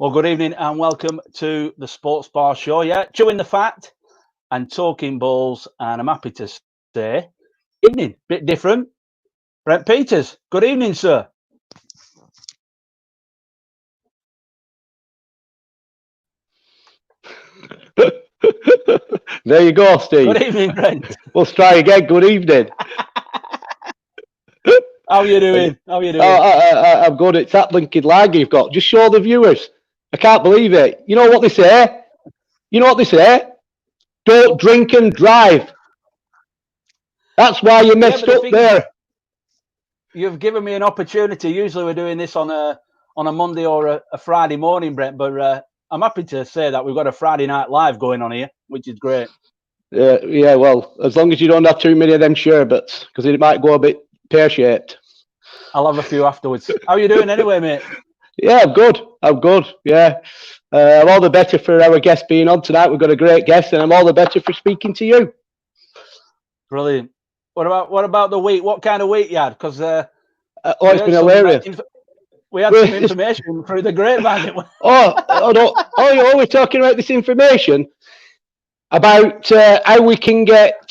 Well, good evening and welcome to the Sports Bar Show. Yeah, chewing the fat and talking balls. And I'm happy to say, evening, bit different. Brent Peters, good evening, sir. There you go, Steve. Good evening, Brent. Let's try again. Good evening. How are you doing? I'm good. It's that blinking lag you've got. Just show the viewers. I can't believe it. You know what they say? Don't drink and drive. That's why you messed up there. You've given me an opportunity. Usually we're doing this on a Monday or a Friday morning, Brent, but I'm happy to say that we've got a Friday night live going on here, which is great. Yeah, well, as long as you don't have too many of them sherbets, because it might go a bit pear-shaped. I'll have a few afterwards. How are you doing anyway, mate? Yeah, I'm good. Yeah. I'm all the better for our guest being on tonight. We've got a great guest, and I'm all the better for speaking to you. Brilliant. What about the week? What kind of week you had? Because it's been hilarious. We had some information through the grapevine. We're talking about this information about how we can get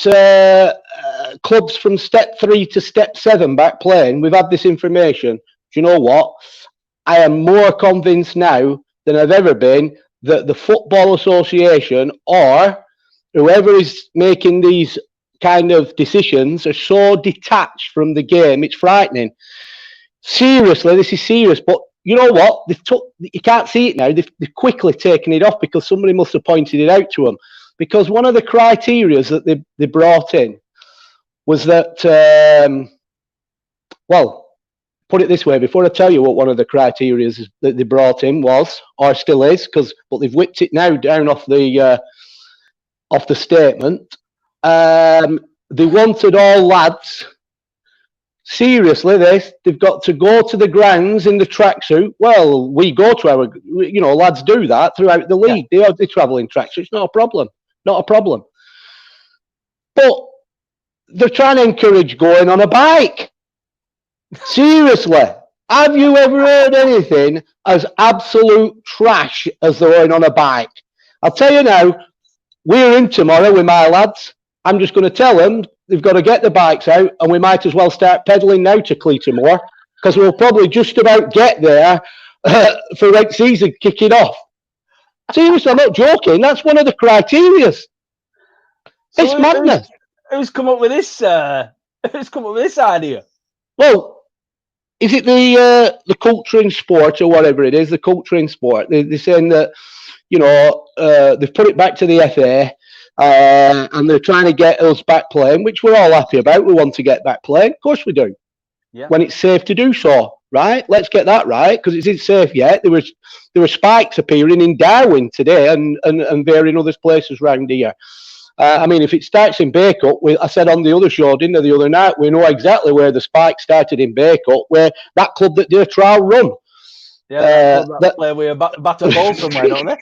clubs from step 3 to step 7 back playing. We've had this information. Do you know what? I am more convinced now than I've ever been that the Football Association or whoever is making these kind of decisions are so detached from the game. It's frightening. Seriously, this is serious. But you know what? You can't see it now. They've quickly taken it off because somebody must have pointed it out to them. Because one of the criteria that they brought in was that, put it this way, before I tell you what one of the criteria that they brought in was, or still is, but they've whipped it now down off the statement. They wanted all lads, seriously, they've got to go to the grounds in the tracksuit. Well, we go to lads do that throughout the league. Yeah. They travel in tracksuits, not a problem. But they're trying to encourage going on a bike. Seriously, have you ever heard anything as absolute trash as going on a bike? I'll tell you now, we're in tomorrow with my lads. I'm just going to tell them they've got to get the bikes out, and we might as well start pedalling now to Cleatormore, because we'll probably just about get there for next season kicking off. Seriously, I'm not joking. That's one of the criteria. It's madness. Who's come up with this? Who's come up with this idea? Well, is it the culture in sport or whatever it is? The culture in sport. They're saying that they've put it back to the FA, and they're trying to get us back playing, which we're all happy about. We want to get back playing, of course we do. Yeah. When it's safe to do so, right? Let's get that right, because it isn't safe yet. There were spikes appearing in Darwin today and varying other places around here. If it starts in Bacup, I said on the other show, didn't I, the other night, we know exactly where the spike started in Bacup, where that club that did a trial run. Yeah, that play with a bat a ball somewhere, don't they?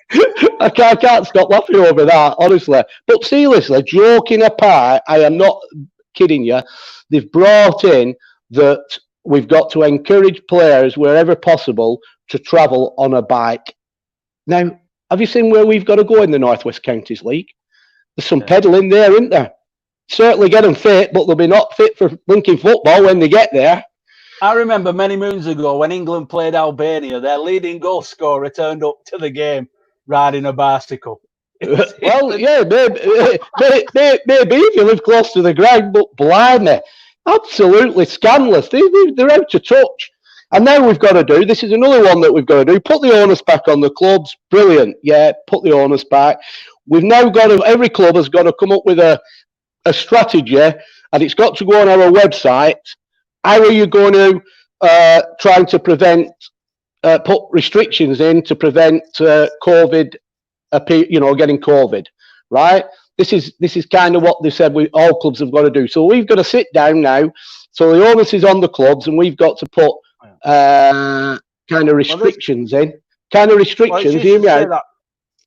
I can't stop laughing over that, honestly. But seriously, joking apart, I am not kidding you. They've brought in that we've got to encourage players wherever possible to travel on a bike. Now, have you seen where we've got to go in the North West Counties League? There's some pedalling there, isn't there? Certainly get them fit, but they'll be not fit for blinking football when they get there. I remember many moons ago when England played Albania, their leading goal scorer turned up to the game riding a bicycle. Well, yeah, maybe if you live close to the ground, but blimey, absolutely scandalous. They're out of touch. And now we've got to do, this is another one that we've got to do, put the onus back on the clubs. Brilliant. Yeah, put the onus back. We've now got to, every club has got to come up with a strategy, and it's got to go on our website. How are you going to trying to prevent, put restrictions in to prevent COVID, getting COVID, right? This is kind of what they said all clubs have got to do. So we've got to sit down now. So the onus is on the clubs, and we've got to put kind of restrictions in. Kind of restrictions, hear me out.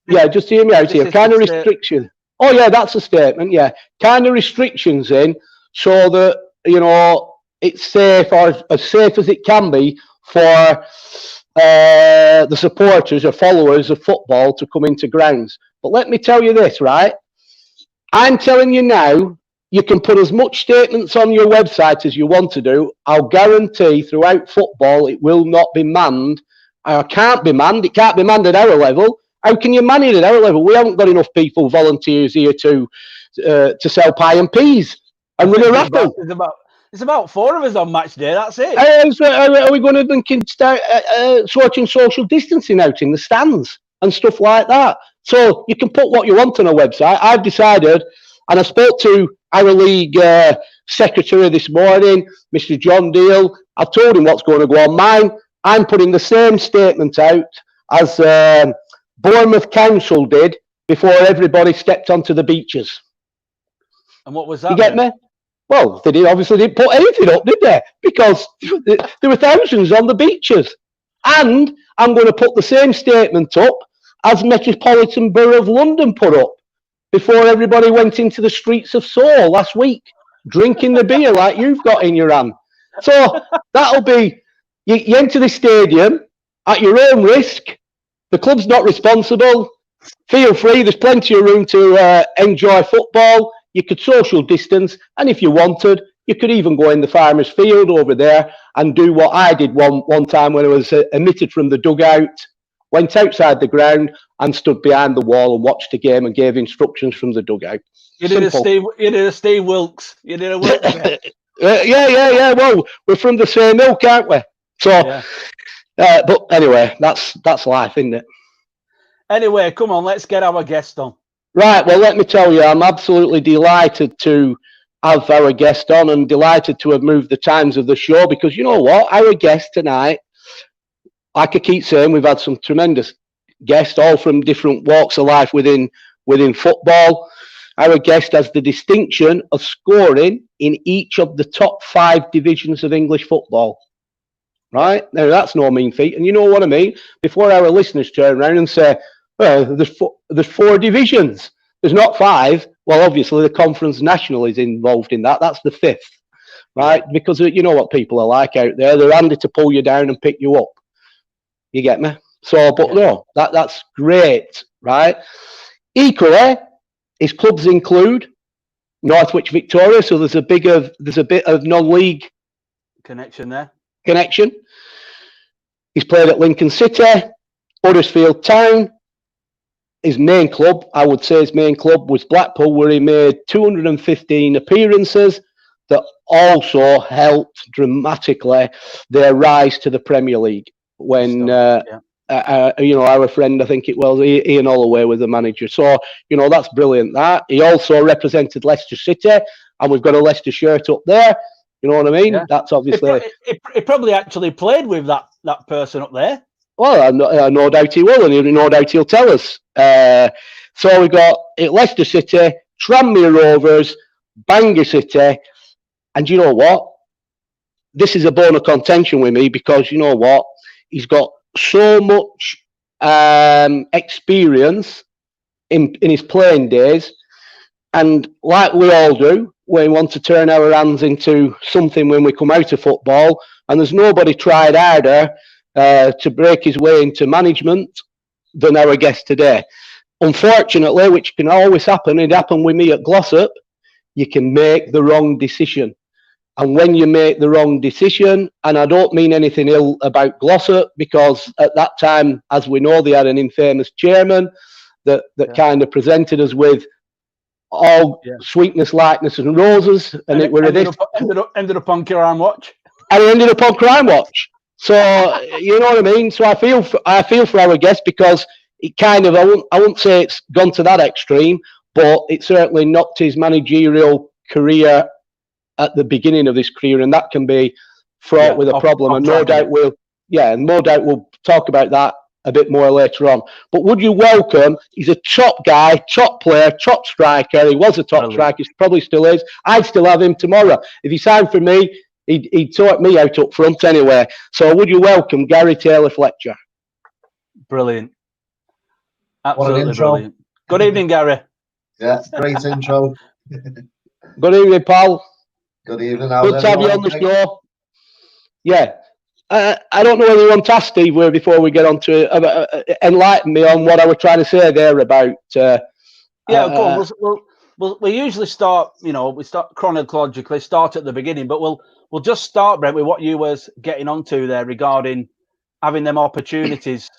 Yeah, just hear me out here. Kind of restrictions. Oh, yeah, that's a statement, yeah. Kind of restrictions in so that, it's safe, or as safe as it can be for the supporters or followers of football to come into grounds. But let me tell you this, right? I'm telling you now, you can put as much statements on your website as you want to do. I'll guarantee throughout football it will not be manned. Or can't be manned. It can't be manned at our level. How can you man it at our level? We haven't got enough people, volunteers here to sell pie and peas and run a raffle. It's about 4 of us on match day. That's it. Are we going to start sorting social distancing out in the stands and stuff like that? So you can put what you want on a website. I've decided, and I spoke to our league secretary this morning, Mr. John Deal. I've told him what's going to go on mine. I'm putting the same statement out as Bournemouth Council did before everybody stepped onto the beaches. And what was that? You get me? Well, they obviously didn't put anything up, did they? Because there were thousands on the beaches. And I'm going to put the same statement up as Metropolitan Borough of London put up before everybody went into the streets of Seoul last week, drinking the beer like you've got in your hand. So that'll be, you enter the stadium at your own risk. The club's not responsible. Feel free. There's plenty of room to enjoy football. You could social distance, and if you wanted, you could even go in the farmer's field over there and do what I did one time when I was emitted from the dugout, went outside the ground and stood behind the wall and watched the game and gave instructions from the dugout. You did a Steve Wilkes. You did a Wilkes. Yeah. Well, we're from the same ilk, aren't we? So, yeah. But anyway, that's life, isn't it? Anyway, come on, let's get our guest on. Right, well, let me tell you, I'm absolutely delighted to have our guest on and delighted to have moved the times of the show because you know what? Our guest tonight, like I keep saying, we've had some tremendous guests, all from different walks of life within football. Our guest has the distinction of scoring in each of the top 5 divisions of English football. Right? Now, that's no mean feat. And you know what I mean? Before our listeners turn around and say, well, there's 4 divisions. There's not 5. Well, obviously, the Conference National is involved in that. That's the 5th, right? Because you know what people are like out there. They're handy to pull you down and pick you up. You get me? So, but no, that's great, right? Equally, his clubs include Northwich Victoria, so there's a bit of non-league connection there. He's played at Lincoln City, Huddersfield Town. His main club, I would say his main club was Blackpool, where he made 215 appearances that also helped dramatically their rise to the Premier League when, our friend, I think it was, Ian Holloway was the manager. So, that's brilliant, that. He also represented Leicester City, and we've got a Leicester shirt up there. You know what I mean? Yeah. That's obviously... He probably actually played with that person up there. Well, no doubt he will, and no doubt he'll tell us. So we got Leicester City, Tranmere Rovers, Bangor City, and you know what? This is a bone of contention with me because you know what? He's got so much experience in his playing days, and like we all do, we want to turn our hands into something when we come out of football, and there's nobody tried harder to break his way into management than our guest today. Unfortunately, which can always happen, it happened with me at Glossop, you can make the wrong decision. And when you make the wrong decision, and I don't mean anything ill about Glossop, because at that time, as we know, they had an infamous chairman that kind of presented us with all sweetness, lightness and roses. And it ended up on Crime Watch. And it ended up on Crime Watch. So you know what I mean. So I feel for our guest because it kind of I won't say it's gone to that extreme, but it certainly knocked his managerial career at the beginning of his career, and that can be fraught with a problem. And no doubt we'll talk about that a bit more later on. But would you welcome? He's a top guy, top player, top striker. He was a top striker. He probably still is. I'd still have him tomorrow if he signed for me. He'd sort me out up front anyway. So would you welcome Gary Taylor-Fletcher? Brilliant. Absolutely brilliant. Good evening, Gary. Yeah, great intro. Good evening, pal. Good evening. Good to have you on the show. Yeah. I don't know whether you want to ask Steve before we get on to enlighten me on what I was trying to say there about. Yeah, go on. We usually start, we start chronologically, start at the beginning, but we'll just start, Brent, with what you was getting onto there regarding having them opportunities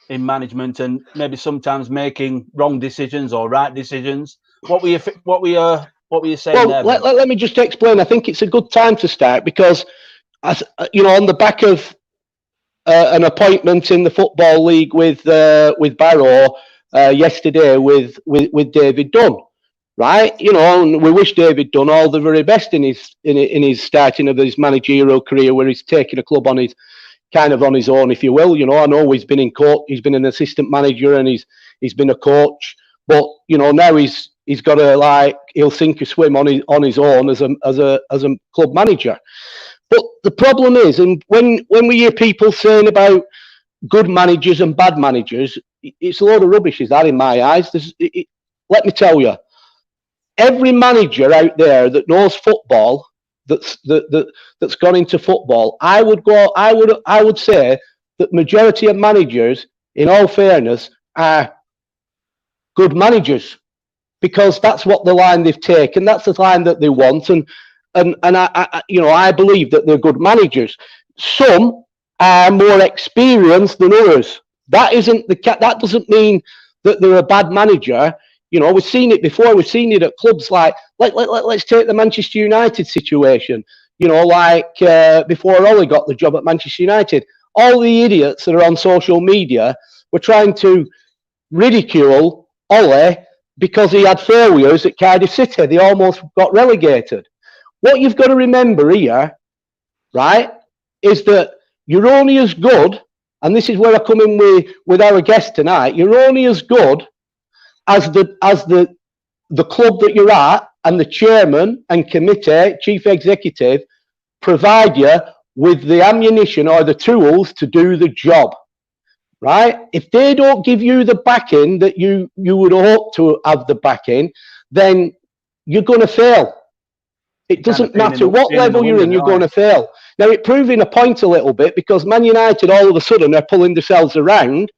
in management and maybe sometimes making wrong decisions or right decisions. What were you saying there? Let me just explain. I think it's a good time to start because, on the back of an appointment in the Football League with Borough yesterday with David Dunn, right? And we wish David Dunn all the very best in his starting of his managerial career, where he's taken a club on his own, if you will. I know he's been in court, he's been an assistant manager, and he's been a coach, but now he's got to he'll sink or swim on his own as a club manager. But the problem is, and when we hear people saying about good managers and bad managers, it's a load of rubbish, is that, in my eyes? Let me tell you, every manager out there that knows football, that's gone into football, I would say that majority of managers, in all fairness, are good managers, because that's what the line they've taken, that's the line that they want, and I believe that they're good managers. Some are more experienced than others. That doesn't mean that they're a bad manager. We've seen it before. We've seen it at clubs let's take the Manchester United situation. Before Ollie got the job at Manchester United, all the idiots that are on social media were trying to ridicule Ollie because he had failures at Cardiff City. They almost got relegated. What you've got to remember here, right, is that you're only as good, and this is where I come in with our guest tonight, you're only as good as the club that you're at, and the chairman and committee, chief executive, provide you with the ammunition or the tools to do the job, right? If they don't give you the backing that you would hope to have the backing, then you're going to fail. It doesn't matter what level you're in, you're going to fail. Now, it's proving a point a little bit, because Man United all of a sudden are pulling themselves around.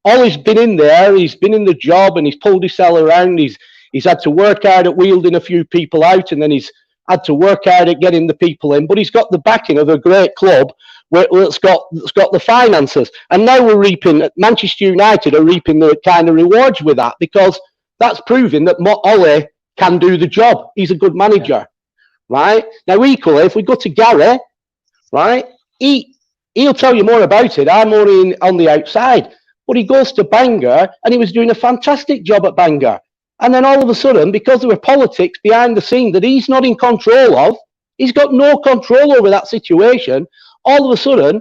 Ollie's been in there, he's been in the job, and he's pulled himself around. He's had to work hard at wheeling a few people out, and then he's had to work hard at getting the people in. But he's got the backing of a great club that's got the finances. And now Manchester United are reaping the kind of rewards with that, because that's proving that Ollie can do the job. He's a good manager. Right? Now, equally, if we go to Gary, right, he'll tell you more about it. I'm only on the outside. But he goes to Bangor, and he was doing a fantastic job at Bangor. And then all of a sudden, because there were politics behind the scene that he's not in control of, he's got no control over that situation, all of a sudden,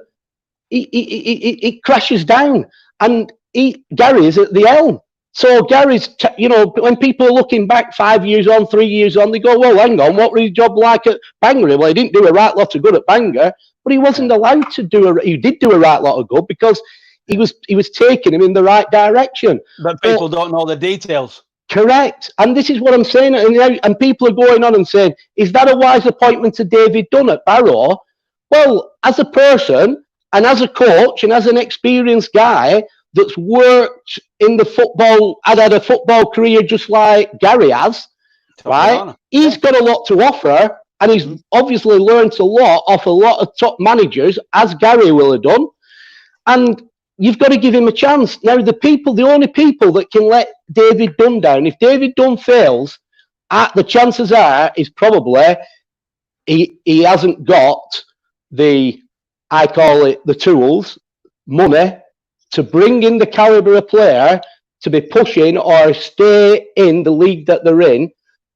it crashes down. And Gary is at the helm. So Gary's, when people are looking back 5 years on, 3 years on, they go, well, hang on, what was his job like at Bangor? Well, he didn't do a right lot of good at Bangor, but he wasn't allowed to he did do a right lot of good, because he was taking him in the right direction. But people don't know the details. Correct. And this is what I'm saying. And people are going on and saying, is that a wise appointment to David Dunn at Borough? Well, as a person and as a coach and as an experienced guy that's worked in the football, had a football career just like Gary has, right? He's got a lot to offer, and he's obviously learned a lot off a lot of top managers, as Gary will have done. And you've got to give him a chance. Now, the only people that can let David Dunn down, if David Dunn fails, the chances are is probably he hasn't got the tools, money, to bring in the calibre of player to be pushing or stay in the league that they're in.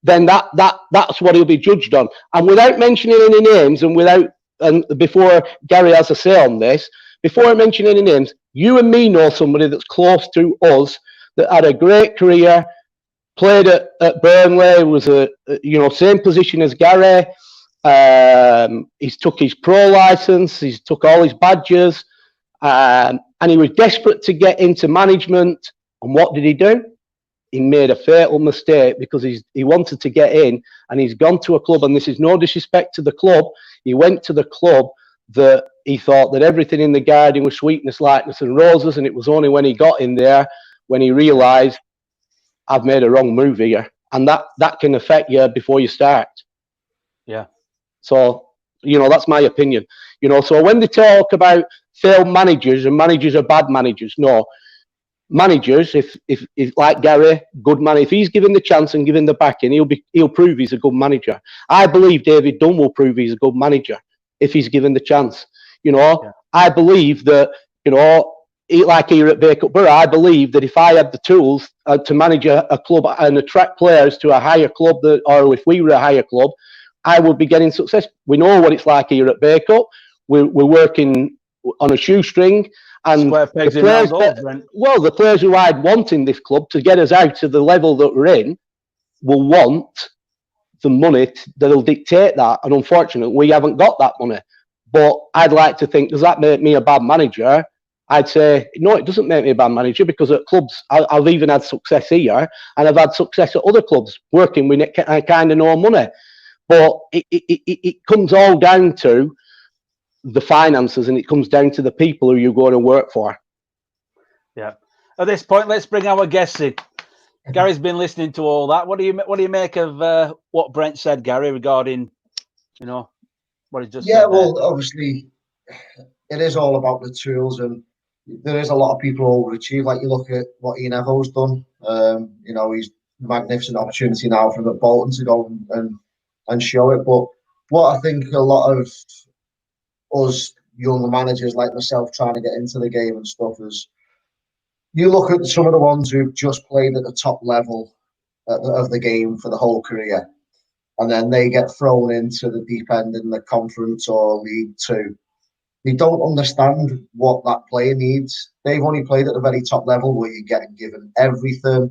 Then that's what he'll be judged on. And without mentioning any names, and before Gary has a say on this, before I mention any names, you and me know somebody that's close to us that had a great career, played at Burnley, was same position as Gary. He's took his pro license, he's took all his badges, and he was desperate to get into management. And what did he do? He made a fatal mistake, because he wanted to get in, and he's gone to a club, and this is no disrespect to the club, he went to the club that he thought that everything in the garden was sweetness, lightness and roses, and it was only when he got in there when he realised, I've made a wrong move here. And that can affect you before you start. Yeah. So, that's my opinion. So when they talk about failed managers and managers are bad managers, no. Managers, if like Gary, good man, if he's given the chance and given the backing, he'll prove he's a good manager. I believe David Dunn will prove he's a good manager if he's given the chance. I believe that, like here at Bacup Borough, I believe that if I had the tools to manage a club and attract players to a higher club, or if we were a higher club, I would be getting success. We know what it's like here at Bacup. We're working on a shoestring. And the players who I'd want in this club to get us out to the level that we're in will want the money that'll dictate that. And unfortunately, we haven't got that money. But I'd like to think, does that make me a bad manager? I'd say, no, it doesn't make me a bad manager, because at clubs, I've even had success here, and I've had success at other clubs working with kind of no money. But it comes all down to the finances, and it comes down to the people who you're going to work for. Yeah. At this point, let's bring our guests in. Gary's been listening to all that. What do you make of what Brent said, Gary, regarding what he just said? Yeah, well, obviously, it is all about the tools, and there is a lot of people who overachieve. Like, you look at what Ian Evo's done. He's magnificent opportunity now from the Bolton to go and show it. But what I think a lot of us young managers like myself trying to get into the game and stuff is, you look at some of the ones who've just played at the top level of the game for the whole career, and then they get thrown into the deep end in the Conference or League Two. They don't understand what that player needs. They've only played at the very top level where you get given everything.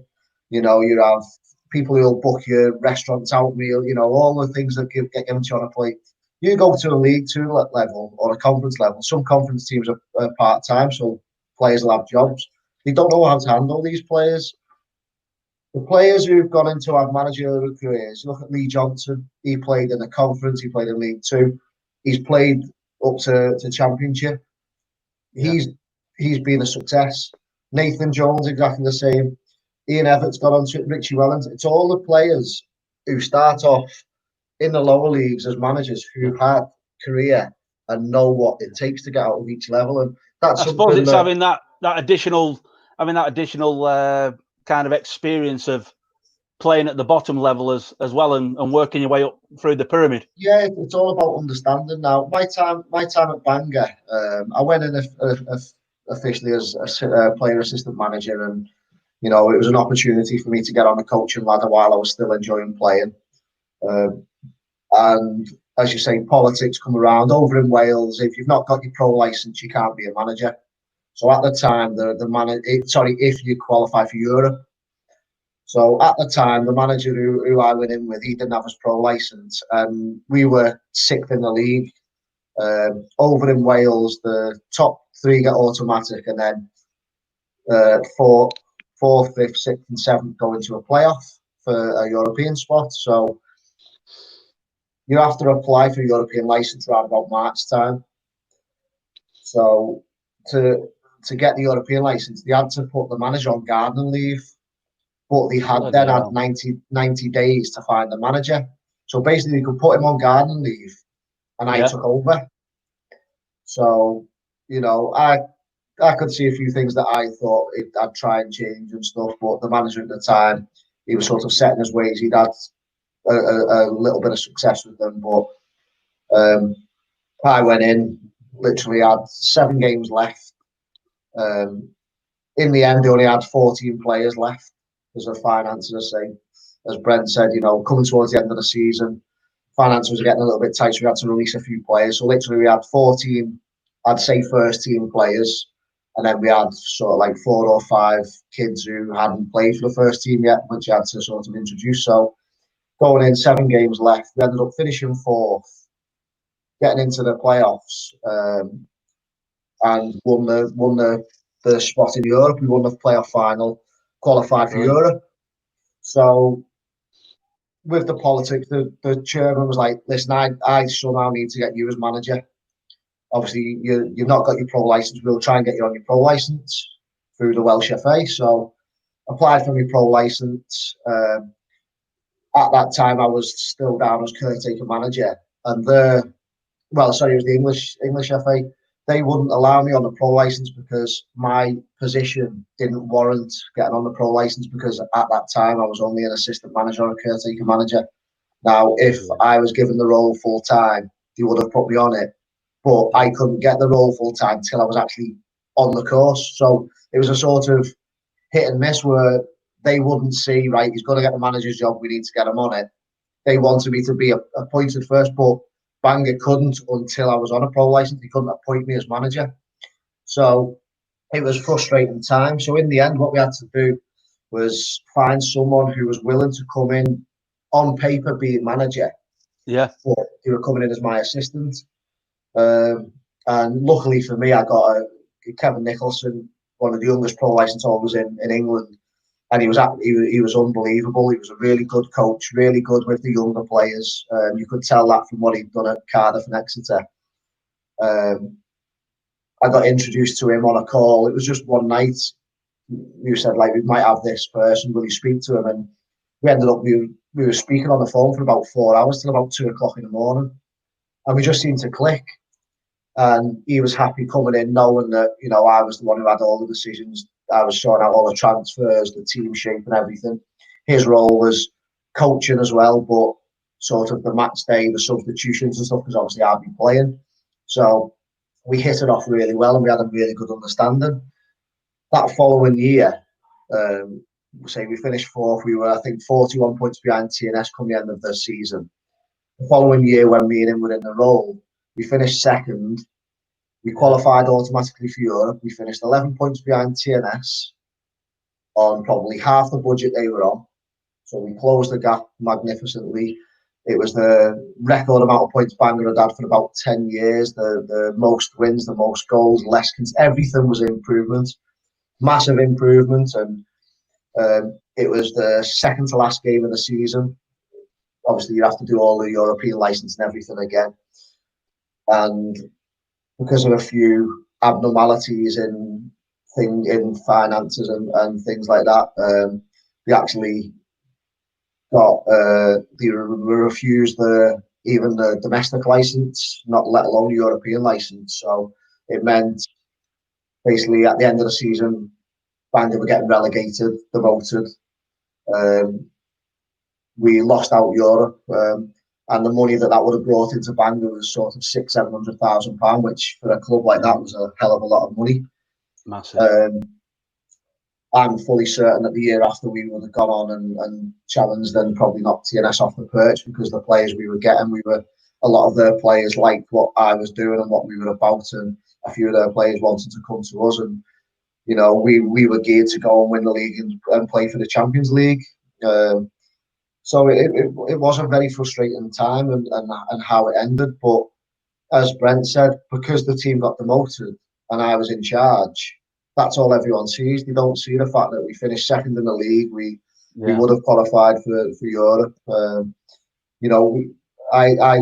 You have people who'll book your restaurants out meal, all the things that get given to you on a plate. You go to a League Two level or a Conference level. Some Conference teams are part-time, so players will have jobs. They don't know how to handle these players. The players who've gone into have managerial careers, you look at Lee Johnson. He played in the Conference. He played in League Two. He's played up to Championship. Yeah. He's been a success. Nathan Jones, exactly the same. Ian Everett's got on to it. Richie Wellens. It's all the players who start off in the lower leagues as managers who had career and know what it takes to get out of each level. And that's, I suppose it's having that additional kind of experience of playing at the bottom level as well, and working your way up through the pyramid. Yeah, it's all about understanding now. My time at Bangor, I went in officially as a player assistant manager, and it was an opportunity for me to get on the coaching ladder while I was still enjoying playing. And as you say, politics come around. Over in Wales, if you've not got your pro license, you can't be a manager. So at the time, if you qualify for Europe. So at the time, the manager who I went in with, he didn't have his pro license, and we were 6th in the league. Over in Wales, the top 3 get automatic, and then 4th, 5th, 6th, and 7th go into a playoff for a European spot. So you have to apply for a European license around about March time. So to get the European license, they had to put the manager on gardening leave, but they had 90 days to find the manager. So basically, you could put him on gardening leave, and I took over. So, I could see a few things that I thought I'd try and change and stuff, but the manager at the time, he was sort of set in his ways. He'd had a little bit of success with them, but I went in, literally had 7 games left. In the end, they only had 14 players left because of finances. As Brent said, coming towards the end of the season, finances were getting a little bit tight, so we had to release a few players. So literally, we had 14, I'd say, first team players, and then we had sort of like 4 or 5 kids who hadn't played for the first team yet, which you had to sort of introduce. So going in, 7 games left, we ended up finishing 4th, getting into the playoffs, and won the spot in Europe. We won the playoff final, qualified for Europe. So with the politics, the chairman was like, listen, I somehow need to get you as manager. obviously you've not got your pro license. We'll try and get you on your pro license through the Welsh FA. So applied for my pro license. At that time, I was still down as caretaker manager, and it was the English FA. They wouldn't allow me on the pro license because my position didn't warrant getting on the pro license, because at that time I was only an assistant manager or a caretaker manager. Now, if I was given the role full time, they would have put me on it, but I couldn't get the role full time until I was actually on the course. So it was a sort of hit and miss where they wouldn't see, right, he's going to get the manager's job, we need to get him on it. They wanted me to be appointed first, but Bangor couldn't until I was on a pro license. They couldn't appoint me as manager. So it was frustrating time. So in the end, what we had to do was find someone who was willing to come in on paper being manager. Yeah. But they were coming in as my assistant. And luckily for me, I got Kevin Nicholson, one of the youngest pro license holders in England. And he was unbelievable. He was a really good coach, really good with the younger players. You could tell that from what he'd done at Cardiff and Exeter. I got introduced to him on a call. It was just one night. You said, like, we might have this person. Will you speak to him? And we ended up, we were speaking on the phone for about 4 hours till about 2 o'clock in the morning. And we just seemed to click. And he was happy coming in, knowing that, you know, I was the one who had all the decisions. I was sorting out all the transfers, the team shape and everything. His role was coaching as well, but sort of the match day, the substitutions and stuff, because obviously I'd be playing. So we hit it off really well and we had a really good understanding. That following year, we finished fourth. We were, I think, 41 points behind TNS come the end of the season. The following year, when me and him were in the role, we finished second. We qualified automatically for Europe. We finished 11 points behind TNS on probably half the budget they were on. So we closed the gap magnificently. It was the record amount of points Bangor had had for about 10 years. The most wins, the most goals, everything was improvement. Massive improvement. And it was the second to last game of the season. Obviously, you have to do all the European license and everything again. And because of a few abnormalities in finances and things like that, we actually got they refused even the domestic license, not let alone the European license. So it meant basically at the end of the season, Bangor were getting relegated, demoted. We lost out Europe. And the money that would have brought into Bangor was sort of £600,000-700,000, which for a club like that was a hell of a lot of money. Massive. I'm fully certain that the year after we would have gone on and challenged and probably knocked TNS off the perch, because the players we were getting, a lot of their players liked what I was doing and what we were about, and a few of their players wanted to come to us, and you know we were geared to go and win the league and play for the Champions League. So it was a very frustrating time and how it ended. But as Brent said, because the team got demoted and I was in charge, that's all everyone sees. They don't see the fact that we finished second in the league. We would have qualified for Europe. I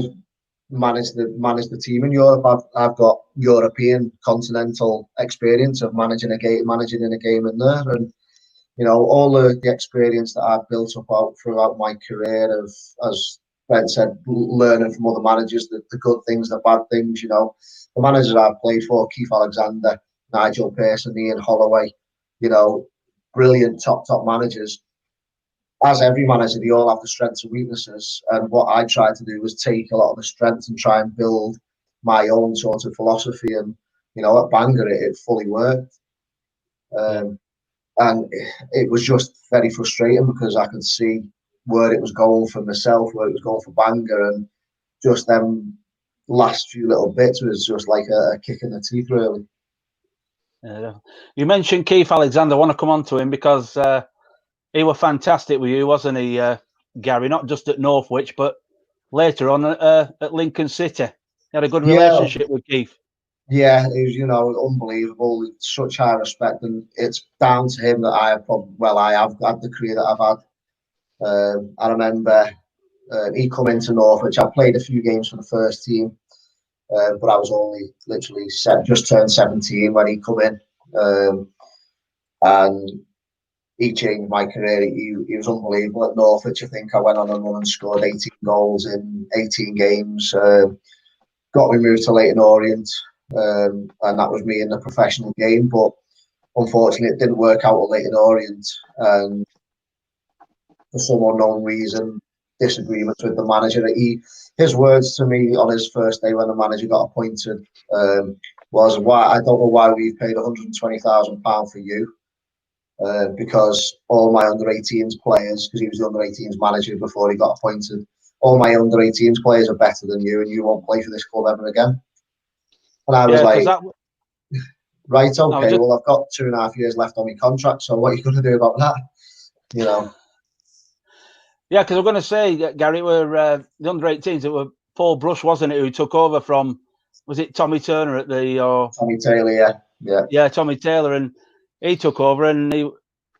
managed the team in Europe. I've got European continental experience of managing in a game in there, and you know, all the experience that I've built up throughout my career of, as Ben said, learning from other managers, the good things, the bad things, you know. The managers I've played for, Keith Alexander, Nigel Pearson, Ian Holloway, you know, brilliant top managers. As every manager, they all have the strengths and weaknesses. And what I tried to do was take a lot of the strengths and try and build my own sort of philosophy. And, you know, at Bangor, it fully worked. And it was just very frustrating because I could see where it was going for myself, where it was going for Bangor, and just them last few little bits was just like a kick in the teeth, really. You mentioned Keith Alexander. I want to come on to him because he was fantastic with you, wasn't he, Gary? Not just at Northwich, but later on at Lincoln City. You had a good relationship with Keith. Yeah, it was, you know, unbelievable. Such high respect, and it's down to him that I have had the career that I've had. I remember he come into Northwich. I played a few games for the first team, but I was only literally just turned 17 when he come in, and he changed my career. He was unbelievable at Norwich. I think I went on a run and scored 18 goals in 18 games. Got me moved to Leyton Orient, and that was me in the professional game. But unfortunately, it didn't work out at Leyton Orient, and for some unknown reason, disagreements with the manager. His words to me on his first day when the manager got appointed was, "Why I don't know why we've paid £120,000 for you." Because all my under-18s players, because he was the under-18s manager before he got appointed, all my under-18s players are better than you, and you won't play for this club ever again. And I was like, right, okay, well, I've got 2.5 years left on my contract, so what are you going to do about that? You know? Yeah, because I'm going to say, Gary, we're the under-18s. It were Paul Brush, wasn't it, who took over from? Was it Tommy Turner at the? Tommy Taylor, yeah, Tommy Taylor, and he took over, and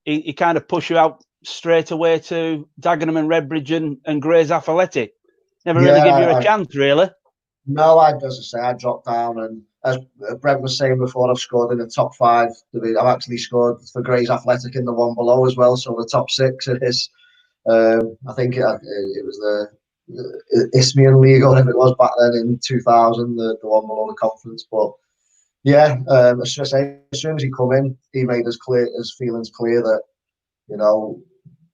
he kind of pushed you out straight away to Dagenham and Redbridge and Grays Athletic. Never really give you a chance, really. No, as I say, I dropped down, and as Brent was saying before, I've scored in the top 5. I've actually scored for Grays Athletic in the one below as well, so the top 6 is. I think it was the Isthmian League or whatever it was back then in 2000, the one below the conference. But yeah, as soon as he come in, he made his feelings clear that, you know,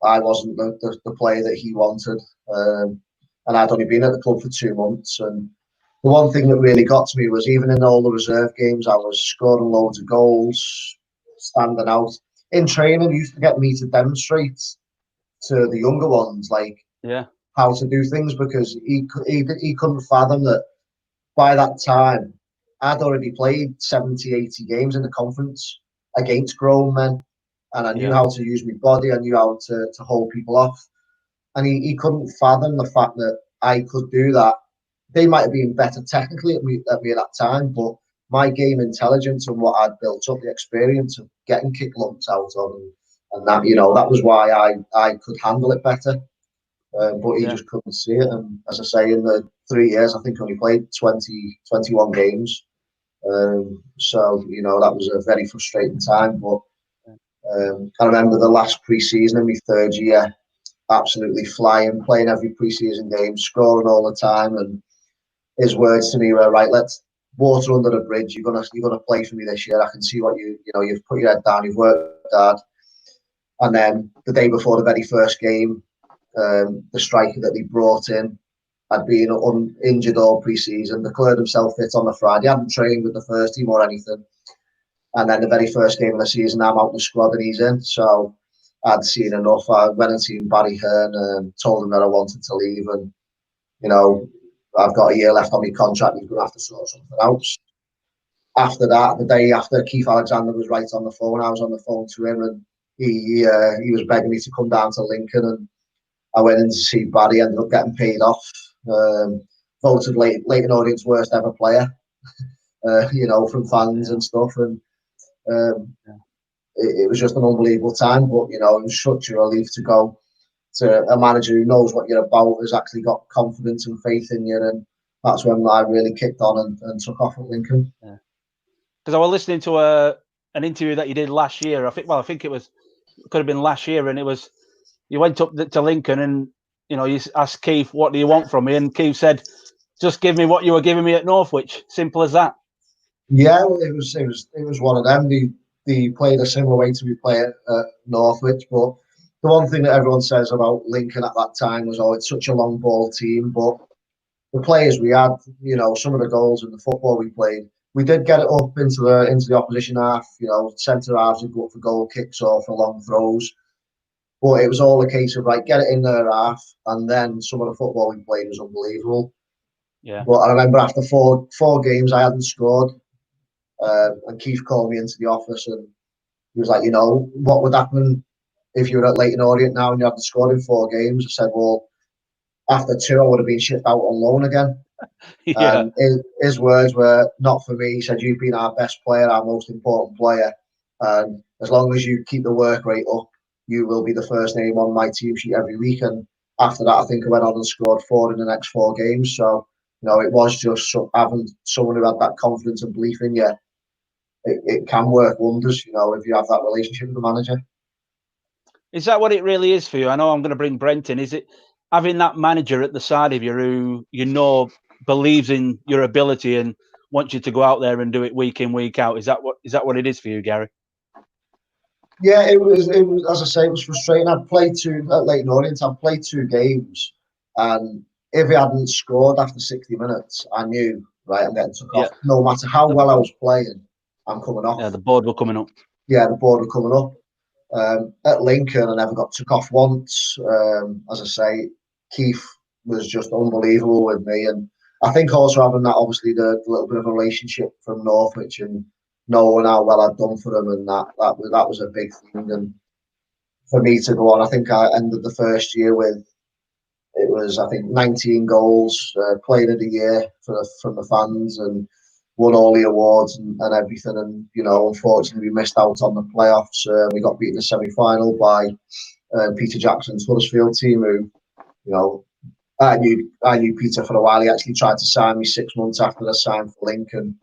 I wasn't the player that he wanted, and I'd only been at the club for 2 months. And the one thing that really got to me was, even in all the reserve games, I was scoring loads of goals, standing out. In training, he used to get me to demonstrate to the younger ones, like, how to do things, because he couldn't fathom that by that time I'd already played 70, 80 games in the conference against grown men, and I knew how to use my body, I knew how to hold people off, and he couldn't fathom the fact that I could do that. They might have been better technically at me at that time, but my game intelligence and what I'd built up, the experience of getting kick lumps out of, and that, you know, that was why I could handle it better. But he just couldn't see it. And as I say, in the 3 years, I think I only played 21 games. So, you know, that was a very frustrating time. But I remember the last pre-season in my 3rd year, absolutely flying, playing every pre-season game, scoring all the time. And his words to me were, right, let's water under the bridge. You're gonna play for me this year. I can see what you've put your head down, you've worked hard. And then the day before the very first game, the striker that they brought in had been injured all pre-season, declared himself fit on the Friday, hadn't trained with the first team or anything. And then the very first game of the season, I'm out in the squad and he's in. So I'd seen enough. I went and seen Barry Hearn and told him that I wanted to leave. And, you know, I've got a year left on my contract. He's going to have to sort something out. After that, the day after, Keith Alexander was right on the phone. I was on the phone to him, and he was begging me to come down to Lincoln, and I went in to see Barry. Ended up getting paid off. Voted Leyton Orient's worst ever player. You know, from fans and stuff, and it was just an unbelievable time. But, you know, it was such a relief to go to a manager who knows what you're about, has actually got confidence and faith in you, and that's when I really kicked on and took off at Lincoln. Because I was listening to an interview that you did last year. I think it could have been last year, and it was, you went up to Lincoln and, you know, you asked Keith, what do you want from me? And Keith said, just give me what you were giving me at Northwich. Simple as that. Yeah, well, it was one of them. They played a similar way to we play at Northwich, but the one thing that everyone says about Lincoln at that time was, oh, it's such a long ball team. But the players we had, you know, some of the goals in the football we played, we did get it up into the opposition half. You know, centre halves would go up for goal kicks or for long throws. But it was all a case of, right, get it in their half, and then some of the football we played was unbelievable. Yeah. But I remember after four games I hadn't scored, and Keith called me into the office and he was like, you know, what would happen if you were at Leyton Orient now and you hadn't scored in 4 games? I said, well, after 2 I would have been shipped out on loan again. Yeah. And his words were, not for me. He said, you've been our best player, our most important player, and as long as you keep the work rate up, you will be the first name on my team sheet every week. And after that, I think I went on and scored 4 in the next 4 games. So it was just having someone who had that confidence and belief in you. It can work wonders, if you have that relationship with the manager. Is that what it really is for you? I know I'm going to bring Brent in. Is it having that manager at the side of you who believes in your ability and wants you to go out there and do it week in, week out? Is that what it is for you, Gary? Yeah, it was as I say, it was frustrating. I'd played at Leyton Orient. I'd played 2 games, and if he hadn't scored after 60 minutes, I knew, right, I'm getting took off. No matter how well I was playing, I'm coming off. Yeah, the board were coming up. Yeah, the board were coming up. At Lincoln, I never got took off once. As I say, Keith was just unbelievable with me, and I think also having that, obviously, the little bit of a relationship from Northwich and knowing how well I'd done for him, and that was a big thing. And for me to go on, I think I ended the first year with, it was, I think, 19 goals, Player of the Year from the fans, and won all the awards and everything. And unfortunately, we missed out on the playoffs. We got beaten in the semi-final by Peter Jackson's Huddersfield team, who I knew Peter for a while. He actually tried to sign me 6 months after I signed for Lincoln.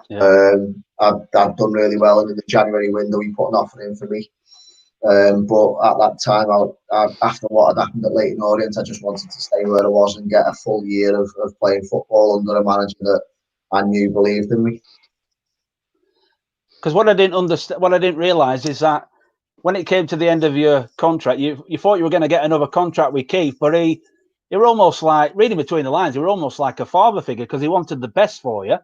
Yeah. I'd done really well, and in the January window, he put an offer in for me. But at that time, after what had happened at Leyton Orient, I just wanted to stay where I was and get a full year of playing football under a manager that I knew believed in me. Because what I didn't realise is that when it came to the end of your contract, you thought you were going to get another contract with Keith, but he were almost like, reading between the lines, he were almost like a father figure, because he wanted the best for you,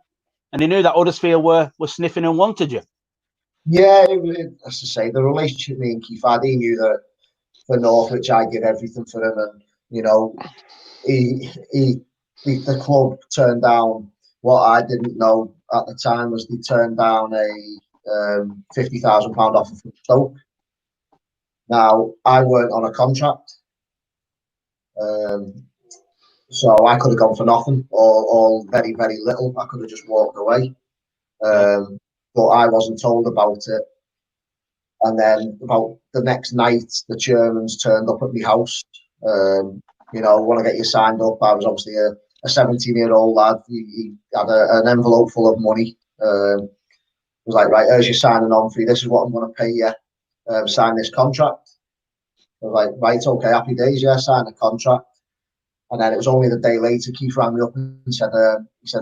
and he knew that Huddersfield were sniffing and wanted you. Yeah, as I say, the relationship me and Keith had, he knew that for Northwich I'd give everything for him, and the club turned down. What I didn't know at the time was they turned down a £50,000 offer from Stoke. Now, I weren't on a contract, so I could have gone for nothing or very, very little. I could have just walked away, but I wasn't told about it. And then about the next night, the chairman's turned up at my house. Want to get you signed up. I was obviously a 17-year-old lad. He had an envelope full of money. Was like, right, here's your signing on fee. This is what I'm going to pay you. Sign this contract. I was like, right, okay, happy days. Yeah, sign the contract. And then it was only the day later, Keith rang me up and said,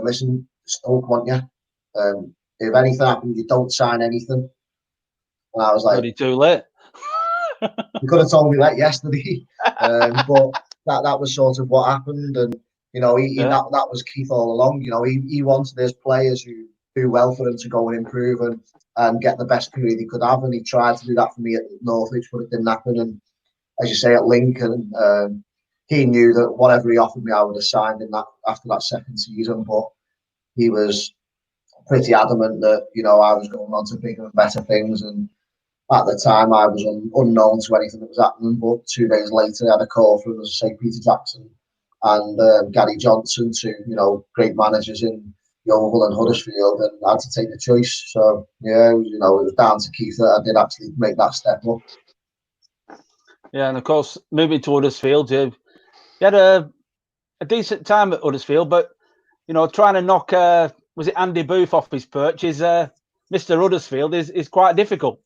listen, Stoke want you. If anything happens, you don't sign anything. And I was like, already too late. You could have told me that yesterday. But that was sort of what happened. And, that was Keith all along. He wanted his players who do well for him to go and improve and get the best career he could have. And he tried to do that for me at Northwich, but it didn't happen. And as you say, at Lincoln, he knew that whatever he offered me, I would have signed in that after that second season. But he was pretty adamant that, I was going on to bigger and better things. And at the time, I was unknown to anything that was happening. But 2 days later, I had a call from, as I say, Peter Jackson and Gary Johnson, two, great managers in Yeovil and Huddersfield, and I had to take the choice. So, yeah, it was down to Keith that I did actually make that step up. Yeah, and of course, moving to Huddersfield, you had a decent time at Huddersfield, but, trying to knock, was it Andy Booth off his perch, Mr. Huddersfield is quite difficult.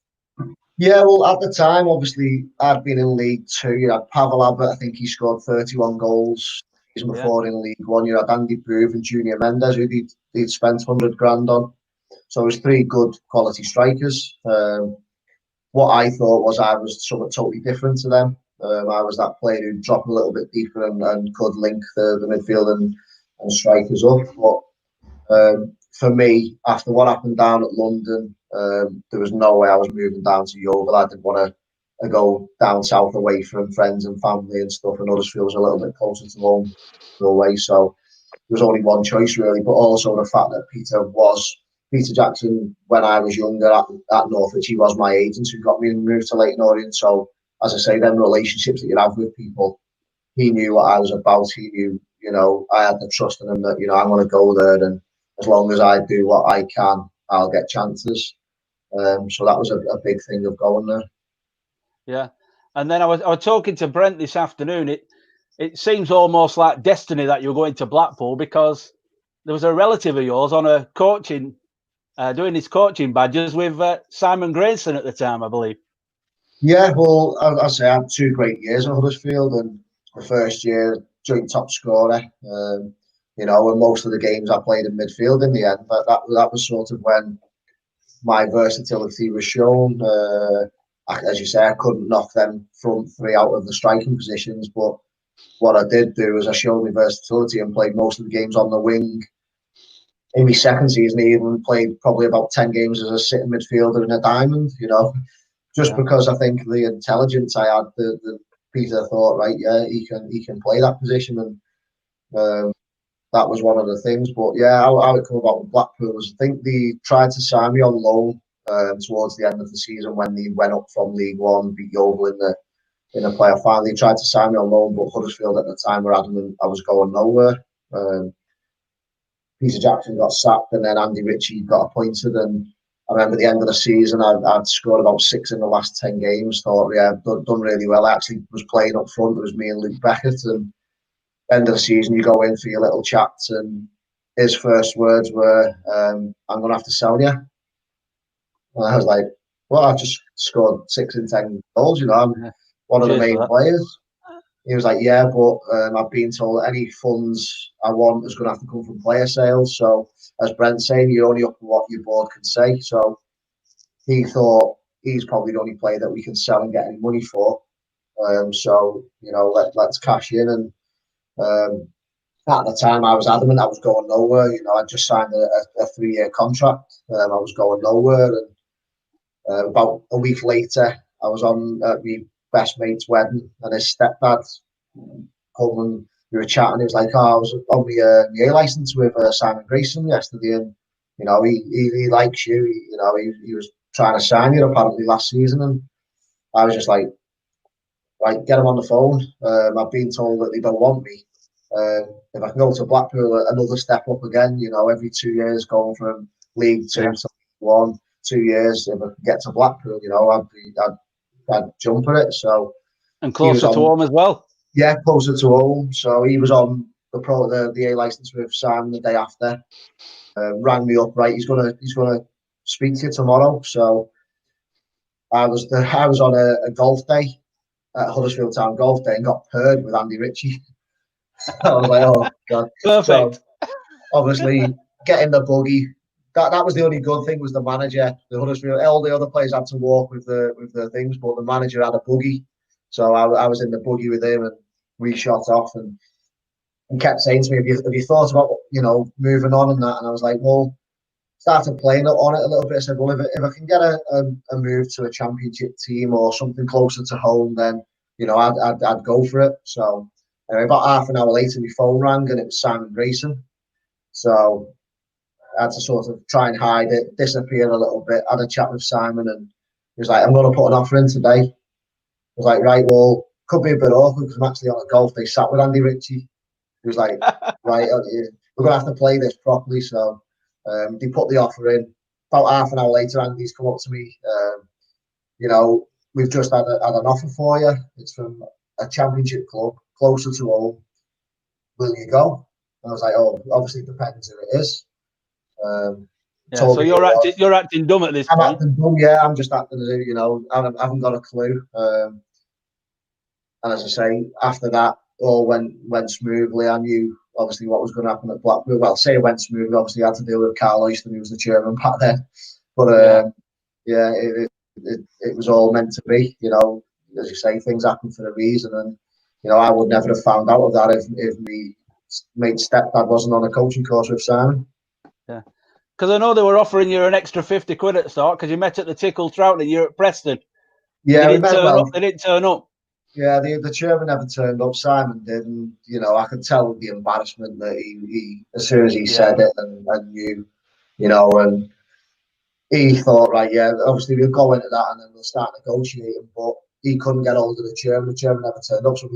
Yeah, well, at the time, obviously, I'd been in League Two. You had Pavel Abbott, I think he scored 31 goals. Season before in League One. You had Andy Booth and Junior Mendes, who they'd spent 100 grand on. So it was 3 good quality strikers. What I thought was I was something totally different to them. I was that player who'd drop a little bit deeper and could link the midfield and strikers up. But for me, after what happened down at London, there was no way I was moving down to Yeovil. I didn't want to go down south away from friends and family and stuff, and Huddersfield was a little bit closer to home away. So there was only one choice really, but also the fact that Peter Jackson, when I was younger at Northwich, he was my agent who got me moved to Leyton Orient. So as I say, them relationships that you have with people, he knew what I was about. He knew, I had the trust in him that, I'm going to go there, and as long as I do what I can, I'll get chances. So that was a big thing of going there. Yeah. And then I was talking to Brent this afternoon. It seems almost like destiny that you're going to Blackpool, because there was a relative of yours on a coaching, doing his coaching badges with Simon Grayson at the time, I believe. Yeah, well, I say I had 2 great years at Huddersfield, and the first year joint top scorer. You know, and most of the games I played in midfield in the end. But that was sort of when my versatility was shown. As you say, I couldn't knock them front 3 out of the striking positions, but what I did do is I showed my versatility and played most of the games on the wing. In my second season, I even played probably about 10 games as a sitting midfielder in a diamond, you know, just because I think the intelligence I had, the Peter thought, right, yeah, he can play that position, and that was one of the things. But yeah, how it came about with Blackpool was, I think they tried to sign me on loan towards the end of the season when they went up from League One, beat Yeovil in the playoff final. They tried to sign me on loan, but Huddersfield at the time were adamant I was going nowhere. Peter Jackson got sacked, and then Andy Ritchie got appointed. And I remember at the end of the season, I'd scored about 6 in the last 10 games. Thought, yeah, I've done really well. I actually was playing up front. It was me and Luke Beckett. And end of the season, you go in for your little chats, and his first words were, "I'm going to have to sell you." And I was like, "Well, I've just scored 6 in 10 goals. You know, I'm one of the main players." He was like, "Yeah, but I've been told any funds I want is going to have to come from player sales. So, as Brent's saying, you're only up to what your board can say." So he thought he's probably the only player that we can sell and get any money for. So, you know, let's cash in. And at the time, I was adamant I was going nowhere. You know, I just signed a 3-year contract. I was going nowhere. And about a week later, I was on my best mate's wedding, and his stepdad come and we were chatting. He was like, "Oh, I was on the A license with Simon Grayson yesterday, and you know, he likes you. You know, he was trying to sign you apparently last season." And I was just like, "Right, get him on the phone. I've been told that they don't want me. If I can go to Blackpool, another step up again. You know, every 2 years going from League Two to League One, 2 years. If I could get to Blackpool, you know, I'd jump at it." So, and closer to home as well. Yeah, closer to home. So he was on the A license with Simon the day after. Rang me up, right? He's gonna speak to you tomorrow. So I was on a golf day at Huddersfield Town Golf Day and got paired with Andy Ritchie. I was like, "Oh God!" Perfect. So obviously, getting the buggy. That was the only good thing, was the manager. The Huddersfield, all the other players had to walk with the things, but the manager had a buggy. So I was in the buggy with him, and we shot off, and kept saying to me, have you thought about, you know, moving on and that? And I was like, well, started playing on it a little bit. I said, well, if I can get a move to a championship team or something closer to home, then, you know, I'd go for it. So about half an hour later, my phone rang, and it was Simon Grayson. So I had to sort of try and hide it, disappear a little bit. I had a chat with Simon, and he was like, "I'm going to put an offer in today." I was like, "Right, well, could be a bit awkward because I'm actually on a golf day sat with Andy Ritchie." He was like, "Right, we're going to have to play this properly." So they put the offer in. About half an hour later, Andy's come up to me. You know, "We've just had an offer for you. It's from a championship club closer to home. Will you go?" And I was like, "Oh, obviously it depends who it is." So you're acting dumb at this point. I'm acting dumb, yeah. I'm just acting as if, you know, I haven't got a clue. And as I say, after that, all went smoothly. I knew obviously what was going to happen at Blackpool. Well, say it went smoothly. Obviously, I had to deal with Carl Oyston, who was the chairman back then. But it was all meant to be. You know, as you say, things happen for a reason, and you know, I would never have found out of that if me mate's stepdad wasn't on a coaching course with Simon. Yeah, because I know they were offering you an extra 50 quid at the start because you met at the Tickle Trout and you're at Preston. Yeah, they didn't turn up. Yeah, the chairman never turned up. Simon did, and you know, I could tell the embarrassment that he as soon as he said it, and knew, you know, and he thought, right, yeah, obviously we'll go into that and then we'll start negotiating. But he couldn't get hold of the chairman. The chairman never turned up, so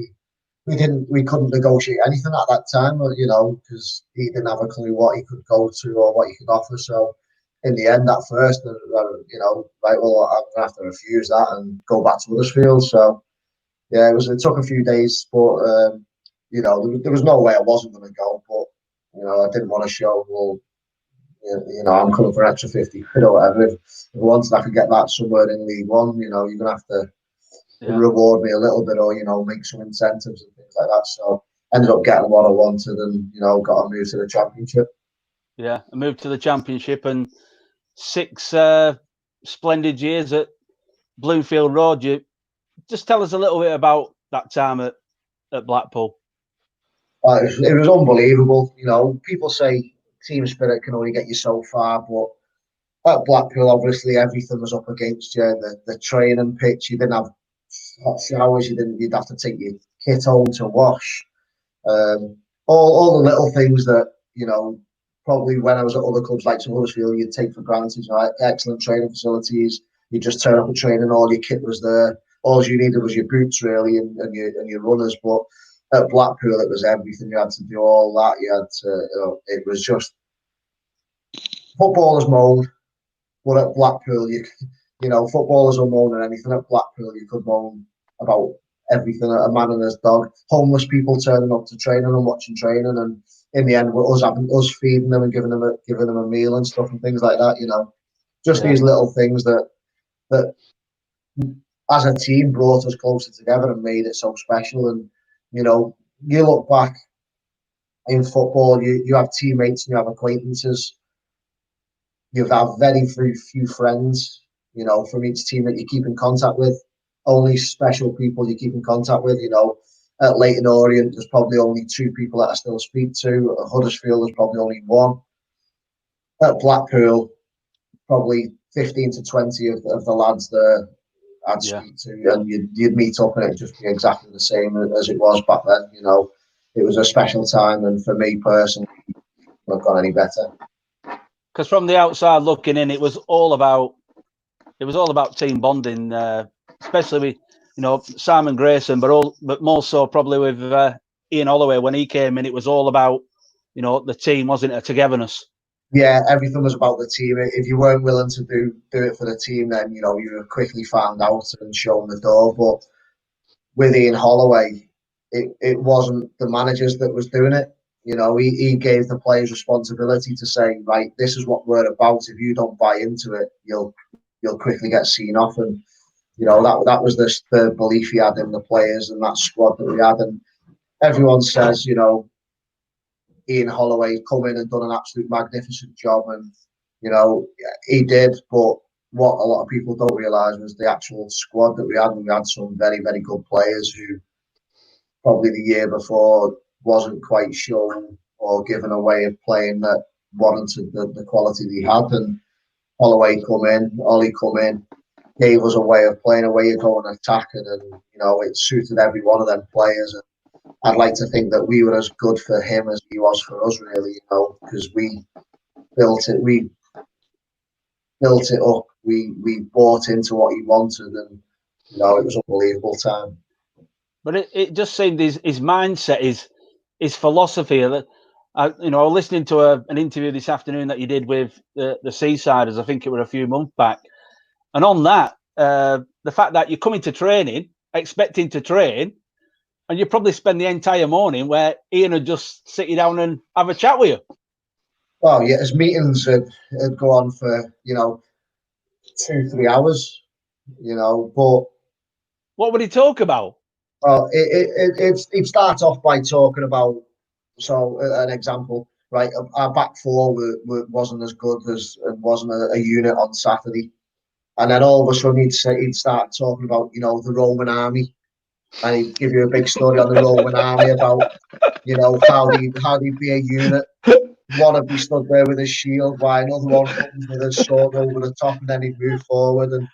we couldn't negotiate anything at that time, you know, because he didn't have a clue what he could go to or what he could offer. So in the end, at first, you know, right, well, I'm gonna have to refuse that and go back to Huddersfield. So. Yeah, it took a few days, but you know, there was no way I wasn't going to go. But I didn't want to show, well, I'm coming for an extra 50 quid or whatever. If I wanted, I could get that somewhere in League One. You're going to have to reward me a little bit, or make some incentives and things like that. So ended up getting what I wanted, and got a move to the Championship. Yeah, I moved to the Championship, and 6 splendid years at Bloomfield Road. You just tell us a little bit about that time at Blackpool. It was unbelievable. People say team spirit can only get you so far, but at Blackpool, obviously, everything was up against you. The training pitch, you didn't have hot showers. You'd have to take your kit home to wash. All the little things that probably when I was at other clubs like Huddersfield, you'd take for granted. Excellent training facilities. You just turn up at training, all your kit was there. All you needed was your boots, really, and your runners. But at Blackpool, it was everything. You had to do all that. You had to. It was just footballers moan, but at Blackpool, footballers will moan at anything. At Blackpool, you could moan about everything. A man and his dog, homeless people turning up to training and watching training, and in the end, us feeding them and giving them a meal and stuff and things like that. Just these little things that as a team brought us closer together and made it so special. And you look back in football, you have teammates and you have acquaintances. You have very few friends, from each team that you keep in contact with. Only special people you keep in contact with. At Leyton Orient, there's probably only 2 people that I still speak to. At Huddersfield, there's probably only 1. At Blackpool, probably 15 to 20 of the lads there I'd speak to, and you'd meet up and it'd just be exactly the same as it was back then. It was a special time, and for me personally, it couldn't have gone any better. Because from the outside looking in, it was all about team bonding, especially with Simon Grayson, but more so probably with Ian Holloway when he came in. It was all about the team, wasn't it? A togetherness. Yeah, everything was about the team. If you weren't willing to do it for the team, then you were quickly found out and shown the door. But with Ian Holloway, it wasn't the managers that was doing it. He gave the players responsibility to say, right, this is what we're about. If you don't buy into it, you'll quickly get seen off. And that was the belief he had in the players and that squad that we had. And everyone says, Ian Holloway come in and done an absolute magnificent job, and he did. But what a lot of people don't realise was the actual squad that we had. We had some very, very good players who probably the year before wasn't quite shown or given a way of playing that warranted the quality that he had. And Ollie come in, gave us a way of playing, a way of going attacking, and it suited every one of them players. And I'd like to think that we were as good for him as he was for us, really, because we built it. We built it up. We bought into what he wanted, and it was an unbelievable time. But it just seemed his mindset, his philosophy. I was listening to an interview this afternoon that you did with the Seasiders. I think it was a few months back, and on that, the fact that you're coming to training, expecting to train, and you probably spend the entire morning where Ian would just sit you down and have a chat with you. Well, yeah, his meetings would go on for 2-3 hours, but what would he talk about? Well, it starts off by talking about, so an example, right? Our back four wasn't as good as, and wasn't a unit on Saturday, and then all of a sudden he'd start talking about the Roman army, and he'd give you a big story on the Roman army about how they'd be a unit. One would be stood there with his shield, while another one comes with his sword over the top, and then he'd move forward, and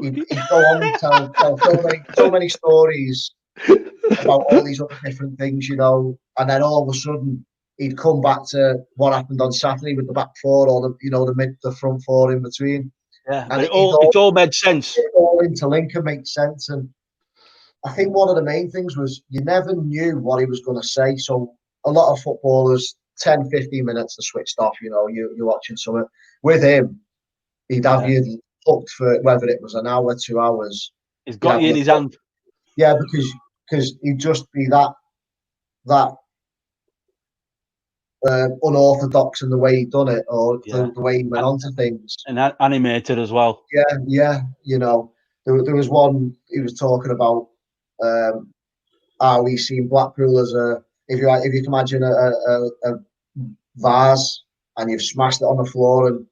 he'd go on and tell so many stories about all these other different things, and then all of a sudden he'd come back to what happened on Saturday with the back four, or the front four in between. Yeah, and it all made sense. It all interlink and makes sense. And I think one of the main things was you never knew what he was going to say. So a lot of footballers, 10, 15 minutes to switched off, you're watching something. With him, he'd have you hooked for whether it was an hour, 2 hours. He's got you in his hand. Yeah, because he'd just be that unorthodox in the way he done it, or the way he went on to things. And animated as well. Yeah. You know, there was one he was talking about how he's seen Blackpool as if you can imagine a vase and you've smashed it on the floor, and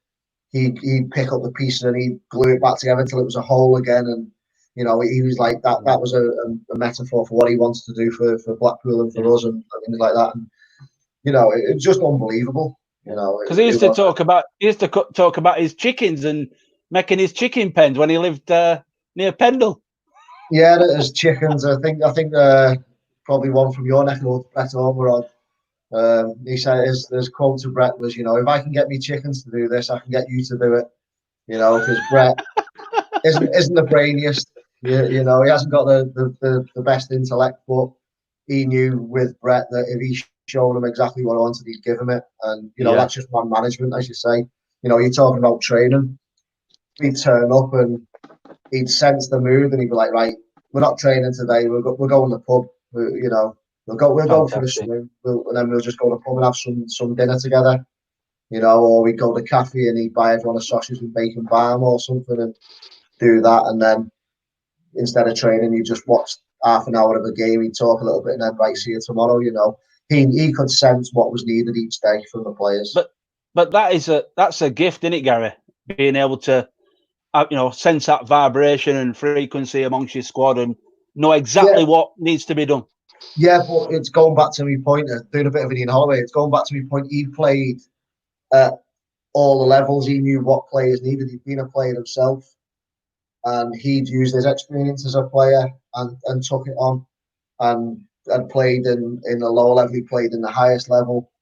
he'd pick up the pieces and he'd glue it back together until it was a whole again. And you know, he was like that. That was a metaphor for what he wants to do for Blackpool and for us and things like that. And you know, it's just unbelievable. You know, because he used to talk about his chickens and making his chicken pens when he lived near Pendle. Yeah, there's chickens. I think probably one from your neck of the woods, Brett Over on. He said his quote to Brett was, you know, if I can get me chickens to do this, I can get you to do it. You know, because Brett isn't the brainiest. You know, he hasn't got the best intellect, but he knew with Brett that if he showed him exactly what he wanted, he'd give him it. And you know, that's just man management, as you say. You know, you're talking about training. He'd turn up and he'd sense the mood, and he'd be like, right, we're not training today. We'll go in the pub. You know, we'll go for a swim, and then we'll just go to the pub and have some dinner together. You know, or we'd go to the cafe and he'd buy everyone a sausage and bacon bam or something and do that. And then instead of training, you just watch half an hour of a game. He'd talk a little bit and then, right, see you tomorrow. You know, he could sense what was needed each day from the players. But that's a gift, isn't it, Gary? Being able to sense that vibration and frequency amongst your squad and know exactly what needs to be done. Yeah, but it's going back to my point of doing a bit of it in Holloway. It's going back to my point. He played at all the levels. He knew what players needed. He'd been a player himself, and he'd used his experience as a player and took it on, and played in the lower level. He played in the highest level.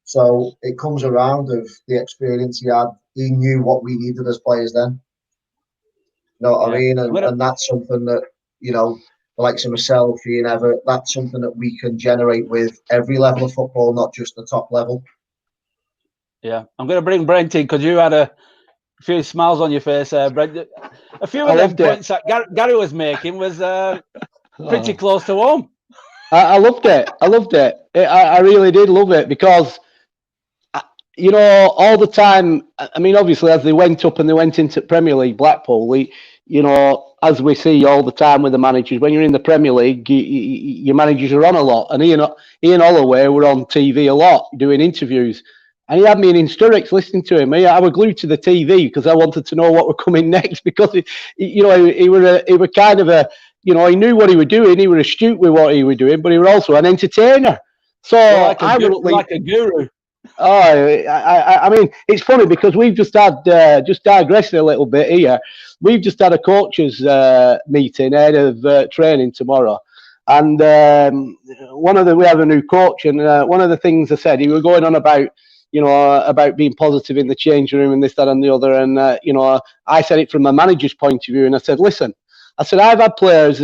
So it comes around of the experience he had. He knew what we needed as players then. You know what I mean? And that's something that, you know, the likes of myself, Ian Everett, that's something that we can generate with every level of football, not just the top level. Yeah, I'm going to bring Brent in because you had a few smiles on your face there, Brent. A few of them points that Gary was making was pretty close to home. I loved it. I really did love it because, you know, all the time, I mean, obviously, as they went up and they went into Premier League, Blackpool, you know, as we see all the time with the managers, when you're in the Premier League, your managers are on a lot. And Ian Holloway were on TV a lot doing interviews. And he had me in hysterics listening to him. I was glued to the TV because I wanted to know what were coming next because, he were kind of a, you know, he knew what he was doing. He was astute with what he was doing, but he was also an entertainer. So like a guru. Oh, I mean, it's funny because we've just had, just digressing a little bit here, we've just had a coaches meeting ahead of training tomorrow. And we have a new coach, and one of the things I said, he was going on about, you know, about being positive in the changing room and this, that and the other. And, you know, I said it from a manager's point of view. And I said, listen, I've had players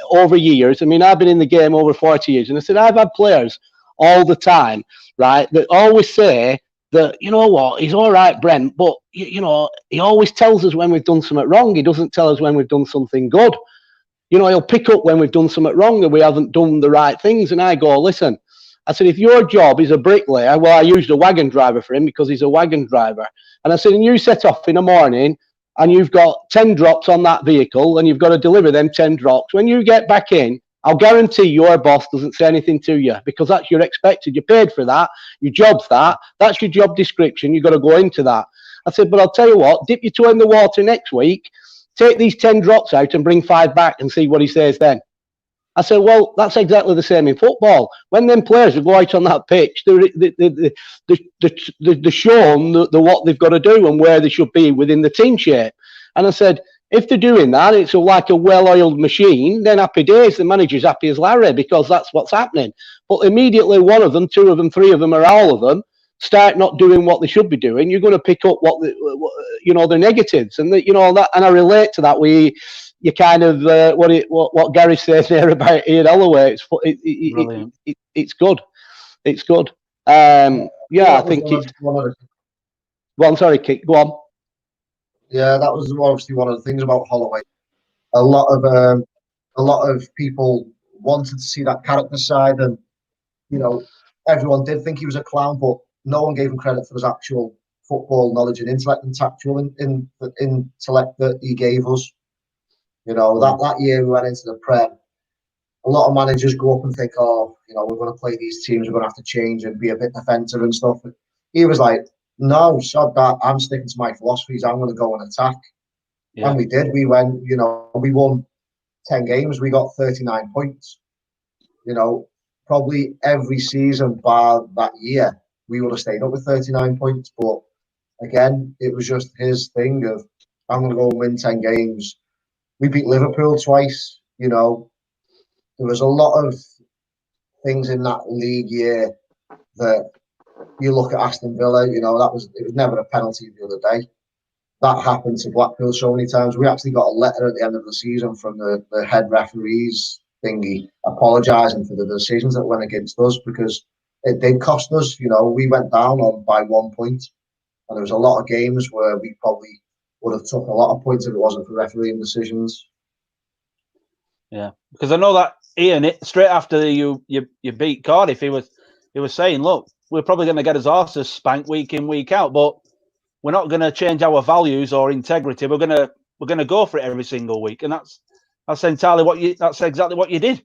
over years. I mean, I've been in the game over 40 years. And I said, I've had players all the time, right, that always say that, you know what, he's all right, Brent, but, you know, he always tells us when we've done something wrong. He doesn't tell us when we've done something good. You know, he'll pick up when we've done something wrong and we haven't done the right things. And I go, listen, I said, if your job is a bricklayer, well, I used a wagon driver for him because he's a wagon driver. And I said, and you set off in the morning and you've got 10 drops on that vehicle and you've got to deliver them 10 drops. When you get back in, I'll guarantee your boss doesn't say anything to you because that's your expected. You paid for that. Your job's that. That's your job description. You've got to go into that. I said, but I'll tell you what, dip your toe in the water next week, take these 10 drops out and bring 5 back and see what he says then. I said, well, that's exactly the same in football. When them players go out on that pitch, they're shown what they've got to do and where they should be within the team shape. And I said, if they're doing that, it's like a well-oiled machine, then happy days, the manager's happy as Larry because that's what's happening. But immediately one of them, 2 of them, 3 of them, or all of them start not doing what they should be doing, you're going to pick up the negatives. And, you know, that, and I relate to that. You kind of what Gary says there about Ian Holloway. It's good. It's good. Yeah, I think it's. Well, I'm sorry, Kit. Go on. Yeah, that was obviously one of the things about Holloway. A lot of people wanted to see that character side, and you know, everyone did think he was a clown, but no one gave him credit for his actual football knowledge and intellect and tactual intellect that he gave us. You know, that year we went into the Prem. A lot of managers go up and think, oh, you know, we're going to play these teams, we're going to have to change and be a bit defensive and stuff. But he was like, no, sod that. I'm sticking to my philosophies. I'm going to go and attack. Yeah. And we did. We went, you know, we won 10 games. We got 39 points. You know, probably every season bar that year, we would have stayed up with 39 points. But again, it was just his thing of, I'm going to go and win 10 games. We beat Liverpool twice. You know, there was a lot of things in that league year that you look at Aston Villa, you know, it was never a penalty the other day. That happened to Blackpool so many times. We actually got a letter at the end of the season from the head referees thingy apologising for the decisions that went against us because it did cost us. You know, we went down by 1 point, and there was a lot of games where we probably would have took a lot of points if it wasn't for refereeing decisions. Yeah, because I know that Ian, straight after you beat Cardiff, he was saying, look, we're probably going to get his arses spanked week in, week out, but we're not going to change our values or integrity. We're going to go for it every single week, and that's entirely that's exactly what you did.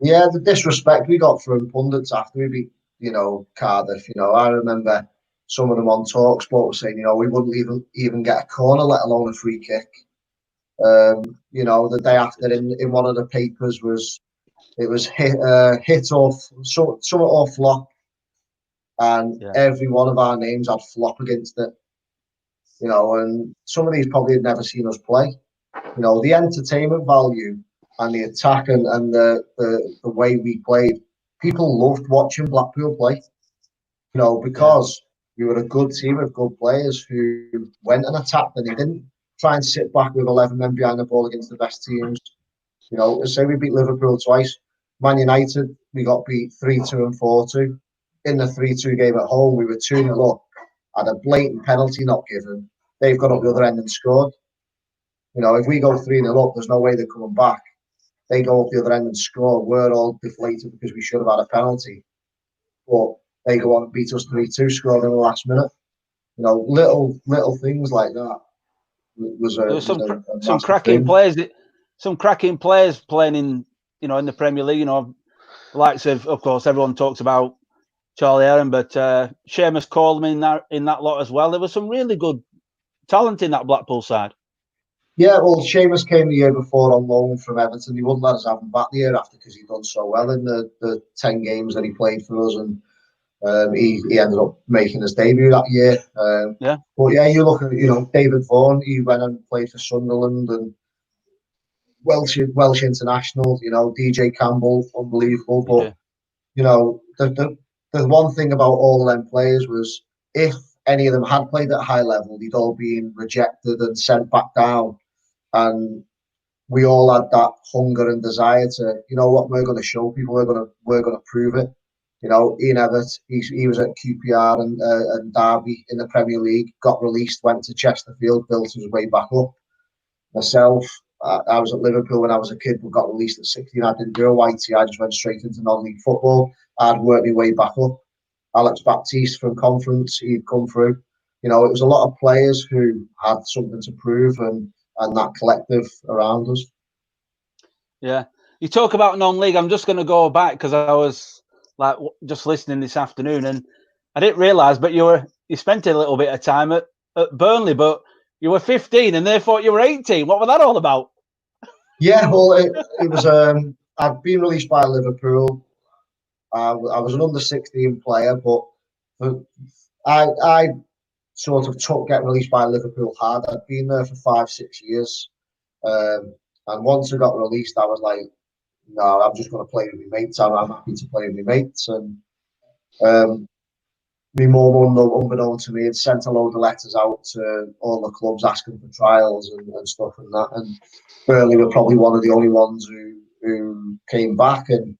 Yeah, the disrespect we got from pundits after we beat, you know, Cardiff. You know, I remember some of them on TalkSport were saying, you know, we wouldn't even get a corner, let alone a free kick. You know, the day after in one of the papers was hit off somewhat or flop, and every one of our names had flop against it. You know, and some of these probably had never seen us play. You know, the entertainment value and the attack and the way we played, people loved watching Blackpool play. You know, because we were a good team of good players who went and attacked, and they didn't try and sit back with 11 men behind the ball against the best teams. You know, say we beat Liverpool twice. Man United, we got beat 3-2 and 4-2. In the 3-2 game at home, we were 2-0 up. Had a blatant penalty not given. They've got up the other end and scored. You know, if we go 3-0 up, there's no way they're coming back. They go up the other end and score. We're all deflated because we should have had a penalty. But they go on and beat us 3-2, scored in the last minute. You know, little things like that. There was some cracking players. Some cracking players playing in the Premier League. You know, likes of course, everyone talks about Charlie Aaron, but Seamus Coleman in that lot as well. There was some really good talent in that Blackpool side. Yeah, well, Seamus came the year before on loan from Everton. He wouldn't let us have him back the year after because he'd done so well in the 10 games that he played for us, and he ended up making his debut that year. But yeah, you look at David Vaughan. He went and played for Sunderland and Welsh international. You know, DJ Campbell, unbelievable. But you know, the one thing about all of them players was if any of them had played at a high level, they'd all been rejected and sent back down. And we all had that hunger and desire to, you know what, we're going to show people, we're going to prove it. You know, Ian Evert, he was at QPR and Derby in the Premier League, got released, went to Chesterfield, built his way back up. Myself, I was at Liverpool when I was a kid, but got released at 16. I didn't do a YT, I just went straight into non-league football. I'd worked my way back up. Alex Baptiste from Conference, he'd come through. You know, it was a lot of players who had something to prove and that collective around us. Yeah. You talk about non-league. I'm just going to go back because I was like just listening this afternoon and I didn't realise, but you spent a little bit of time at Burnley, but you were 15 and they thought you were 18. What was that all about? Yeah, well, it was, I'd been released by Liverpool. I was an under-16 player, but I sort of took getting released by Liverpool hard. I'd been there for 5-6 years. And once I got released, I was like, no, I'm just going to play with my mates. I'm happy to play with my mates. And my mum, unbeknown to me, had sent a load of letters out to all the clubs asking for trials and stuff and that. And Burnley were probably one of the only ones who came back. And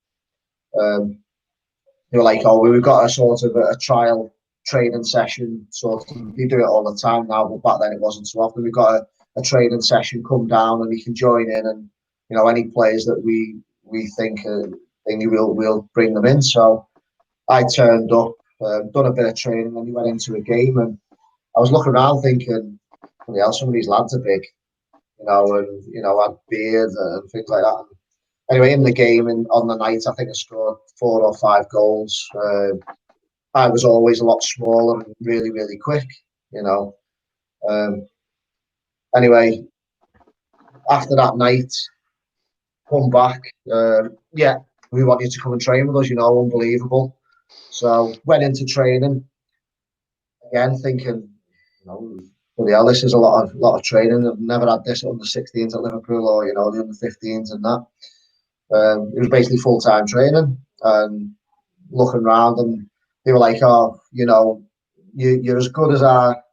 they were like, oh, we've got a sort of a trial training session. Sort of, you do it all the time now, but back then it wasn't so often. We've got a training session, come down and you can join in, and you know, any players that we think we'll bring them in. So I turned up, done a bit of training, and we went into a game, and I was looking around thinking, "Bloody hell, some of these lads are big, and had beards and things like that." And anyway, in the game and on the night, I think I scored 4 or 5 goals. I was always a lot smaller and really, really quick, Anyway, after that night, come back. We want you to come and train with us, unbelievable. So went into training again, thinking, bloody hell, this is a lot of training. I've never had this at under 16s at Liverpool or the under 15s and that. It was basically full time training and looking around, and they were like, "Oh, you're as good as our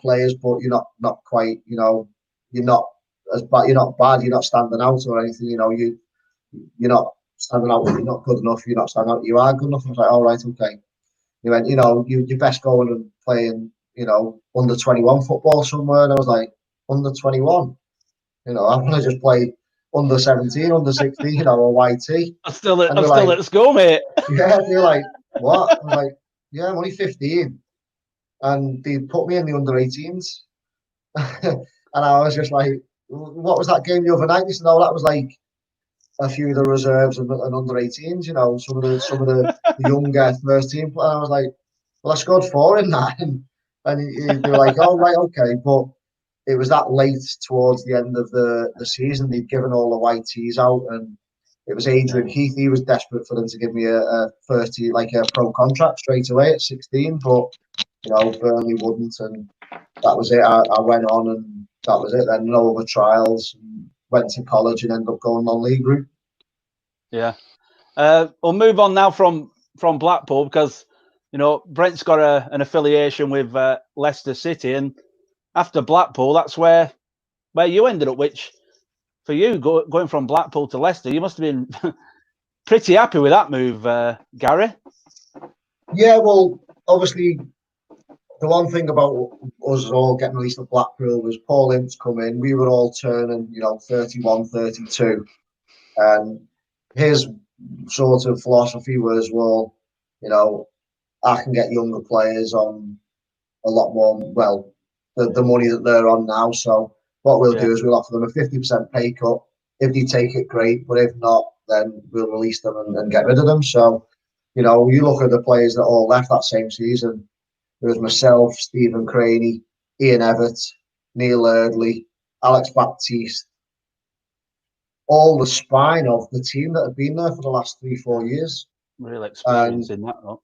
players, but you're not quite, you're not as bad. You're not bad. You're not standing out or anything. You're not standing out. You're not good enough. You're not standing out. You are good enough." I was like, "All right, okay." He went, you best going and playing, under 21 football somewhere. And I was like, under 21? I want to just play under 17, under 16, or YT. I'm still at school, mate. Yeah, they're like, what? I was like, yeah, I'm only 15. And they put me in the under 18s. And I was just like, what was that game the other night? They said, no, that was like a few of the reserves and under 18s, some of the younger first team players. I was like, well, I scored 4 in that. And they were like, oh, right, okay. But it was that late towards the end of the season. They'd given all the YTs out, and it was Adrian Heath. He was desperate for them to give me a pro contract straight away at 16. But, Burnley wouldn't. And that was it. I went on, and that was it. Then no other trials. Went to college and ended up going non-league route. Yeah. We'll move on now from Blackpool, because Brent's got an affiliation with Leicester City, and after Blackpool, that's where you ended up. Which for you, going from Blackpool to Leicester, you must have been pretty happy with that move, Gary. Yeah, well, obviously, the one thing about us all getting released at Blackpool was Paul Ince come in. We were all turning, 31, 32. And his sort of philosophy was, well, I can get younger players on a lot more, the money that they're on now. So what we'll do is we'll offer them a 50% pay cut. If they take it, great. But if not, then we'll release them and get rid of them. So, you look at the players that all left that same season. There was myself, Stephen Craney, Ian Everett, Neil Eardley, Alex Baptiste, all the spine of the team that had been there for the last 3-4 years. Real experience in that, though.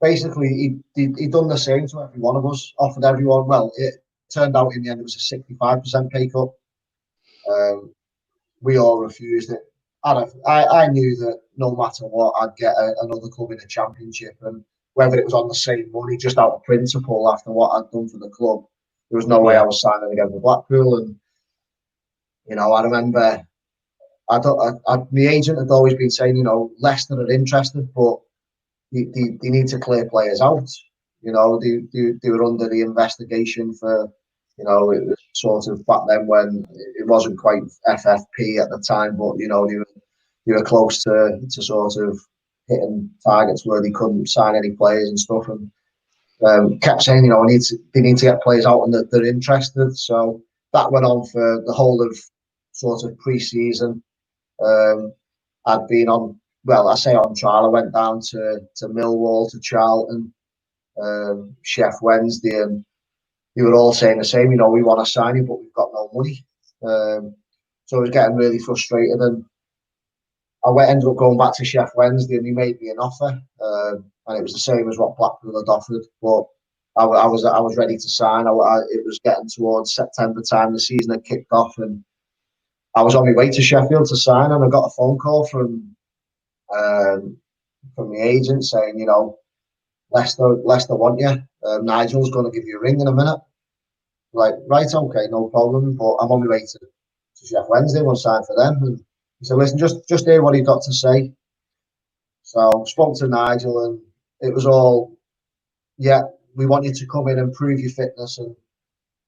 Basically, he'd done the same to every one of us, offered everyone. Well, it turned out in the end it was a 65% pay cut. We all refused it. I knew that no matter what, I'd get another club in the Championship, and whether it was on the same money, just out of principle after what I'd done for the club, there was no way I was signing again for Blackpool. And, I remember my agent had always been saying, Leicester are interested, but they need to clear players out. They were under the investigation for, it was sort of back then when it wasn't quite FFP at the time, but, they were close to sort of hitting targets where they couldn't sign any players and stuff, and kept saying, they need to get players out and that they're interested. So that went on for the whole of sort of pre-season. I'd been on, I say on trial. I went down to Millwall, to Charlton, Chef Wednesday, and they were all saying the same. We want to sign you, but we've got no money. So I was getting really frustrated, and I ended up going back to Chef Wednesday, and he made me an offer, and it was the same as what Blackpool had offered. But I was ready to sign. It was getting towards September time. The season had kicked off, and I was on my way to Sheffield to sign, and I got a phone call from the agent saying, Leicester want you. Nigel's going to give you a ring in a minute. Like, right, okay, no problem. But I'm on my way to Chef Wednesday. We'll sign for them. And he said, listen, just hear what he got to say. So spoke to Nigel, and it was all, we want you to come in and prove your fitness. And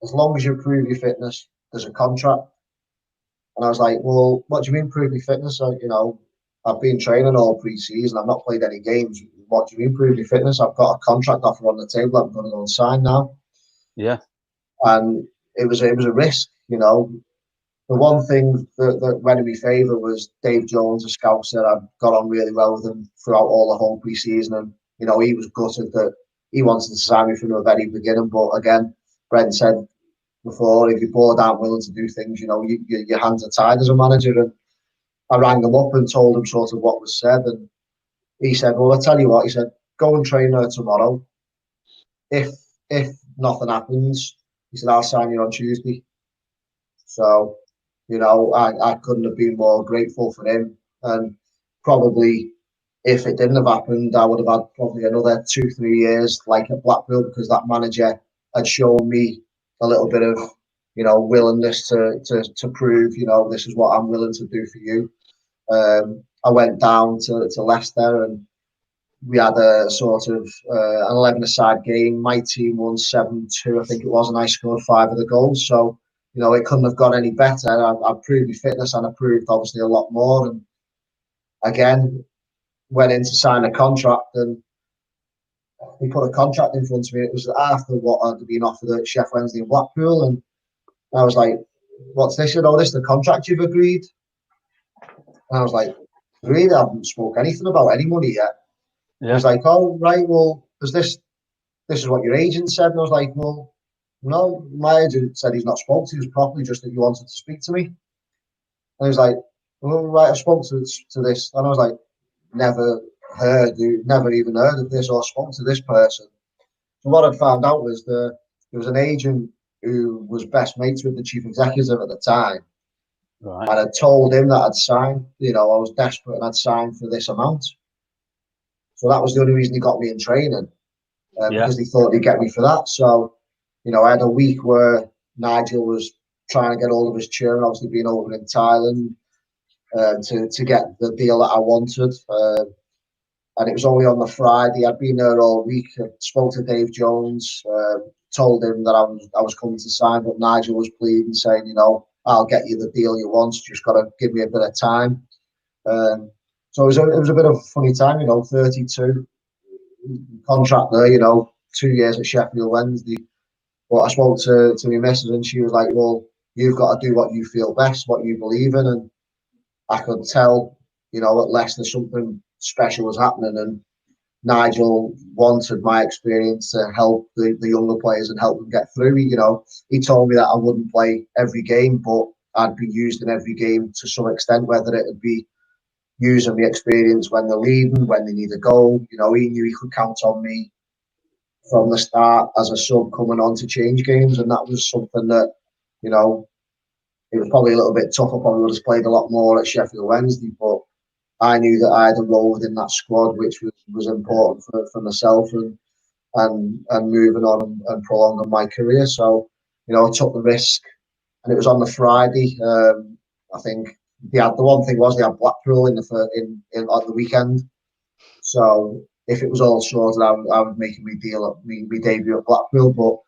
as long as you prove your fitness, there's a contract. And I was like, well, what do you mean prove your fitness? I've been training all pre-season. I've not played any games. what do you mean, prove your fitness? I've got a contract offer on the table. I'm going to go and sign now. Yeah. And it was a risk, you know. The one thing that went in my favour was Dave Jones, a scout, said I got on really well with him throughout all the whole pre-season, and you know he was gutted that he wanted to sign me from the very beginning. But again, Brent said before, if your board aren't willing to do things, you know, your hands are tied as a manager. And I rang him up and told him sort of what was said, and he said, "Well, I tell you what," he said, "go and train there tomorrow. If nothing happens," he said, "I'll sign you on Tuesday." So, you know, I couldn't have been more grateful for him. And probably if it didn't have happened, I would have had probably another 2-3 years like at Blackpool, because that manager had shown me a little bit of, you know, willingness to prove, you know, this is what I'm willing to do for you. I went down to Leicester, and we had a sort of an 11-a-side game. My team won 7-2, I think it was, and I scored 5 of the goals. So, you know, it couldn't have got any better. I proved my fitness, and I proved obviously a lot more. And again, went in to sign a contract, and he put a contract in front of me. It was after what I'd been offered at Sheff Wednesday in Blackpool, and I was like, "What's this?" You know, "This is the contract you've agreed." And I was like, "Really? I haven't spoke anything about any money yet." Yeah. He was like, "Oh, right, well, is this is what your agent said?" And I was like, "Well, no, my agent said he's not spoke to you properly, just that you wanted to speak to me." And he was like, "Well, right, I spoke to this." And I was like, never even heard of this or spoke to this person. So what I found out was there was an agent who was best mates with the chief executive at the time. Right. And I told him that I'd signed, you know, I was desperate and I'd signed for this amount. So that was the only reason he got me in training, because he thought he'd get me for that. So, you know, I had a week where Nigel was trying to get all of his children, obviously being over in Thailand, to get the deal that I wanted. And it was only on the Friday. I'd been there all week. I spoke to Dave Jones, told him that I was coming to sign, but Nigel was pleading, saying, you know, "I'll get you the deal you want. You just got to give me a bit of time." So it was a bit of a funny time, you know, 32 contract there, you know, 2 years at Sheffield Wednesday. But I spoke to my missus, and she was like, "Well, you've got to do what you feel best, what you believe in." And I could tell, you know, at Leicester something special was happening, and Nigel wanted my experience to help the younger players and help them get through. You know, he told me that I wouldn't play every game, but I'd be used in every game to some extent, whether it would be using the experience when they're leading, when they need a goal. You know, he knew he could count on me from the start as a sub coming on to change games, and that was something that, you know, it was probably a little bit tougher. Probably would have played a lot more at Sheffield Wednesday, but I knew that I had a role within that squad, which was important for myself and moving on and prolonging my career. So, you know, I took the risk, and it was on the Friday. I think the one thing was they had Blackpool in on the weekend. So if it was all sorted, I was making my debut at Blackpool. But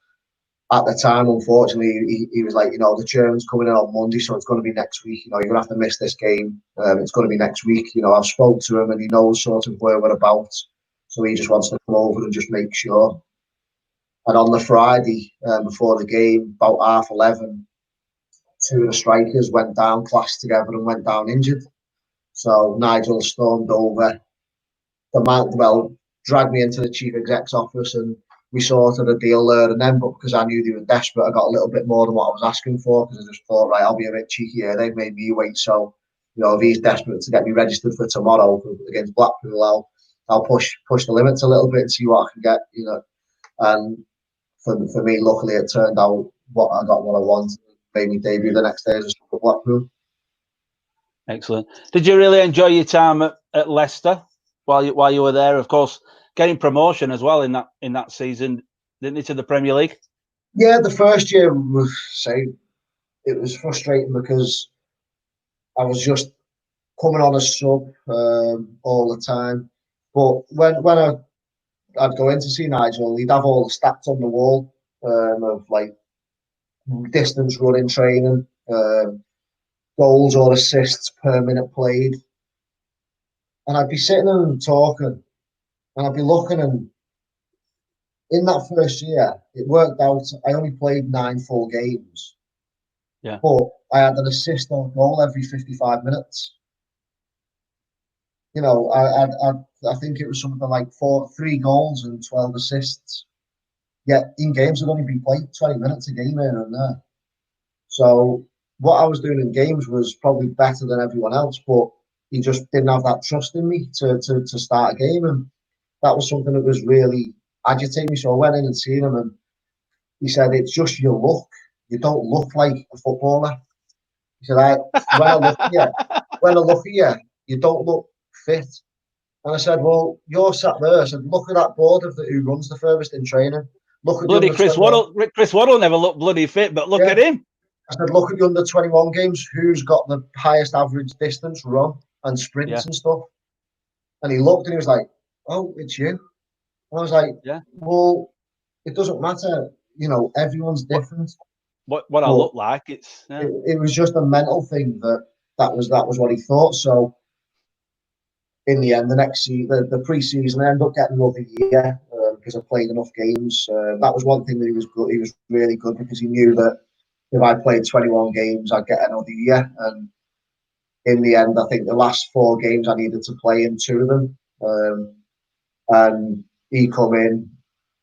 at the time, unfortunately, he was like, you know, the chairman's coming in on Monday, so it's going to be next week. You know, you're going to have to miss this game. It's going to be next week. You know, I've spoke to him, and he knows sort of where we're about. So he just wants to come over and just make sure. And on the Friday, before the game, about 11:30, 2 of the strikers went down, clashed together, and went down injured. So Nigel stormed over. Dragged me into the chief exec's office, and we sorted a deal there and then. But because I knew they were desperate, I got a little bit more than what I was asking for, because I just thought, right, I'll be a bit cheeky here. They've made me wait, so, you know, if he's desperate to get me registered for tomorrow against Blackpool, I'll push the limits a little bit and see what I can get, you know. And for me, luckily, it turned out what I wanted. Made me debut the next day as a Blackpool. Excellent. Did you really enjoy your time at Leicester while you were there? Of course, getting promotion as well in that season, didn't it, to the Premier League? Yeah, the first year, it was frustrating because I was just coming on as sub all the time. But when I'd go in to see Nigel, he'd have all the stats on the wall of like distance running training, goals or assists per minute played. And I'd be sitting there and talking, And I'd be looking, and in that first year, it worked out. I only played 9 full games. Yeah. But I had an assist or goal every 55 minutes. You know, I think it was something like 3 goals and 12 assists. Yet in games, I'd only be played 20 minutes a game here and there. So what I was doing in games was probably better than everyone else, but he just didn't have that trust in me to start a game. And that was something that was really agitating me. So I went in and seen him, and he said, "It's just your look. You don't look like a footballer." He said, when I look at you, you don't look fit." And I said, "Well, you're sat there." I said, "Look at that board of who runs the furthest in training. Look at Bloody the Chris Waddle. Chris Waddle never looked bloody fit, but look at him. I said, "Look at the under 21 games. Who's got the highest average distance run and sprints and stuff?" And he looked and he was like, "Oh, it's you." And I was like, "Well, it doesn't matter. You know, everyone's different." What I look like, it was just a mental thing that was what he thought. So in the end, the next season, the pre-season, I ended up getting another year because I played enough games. That was one thing that he was good. He was really good because he knew that if I played 21 games, I'd get another year. And in the end, I think the last 4 games I needed to play in 2 of them. And he come in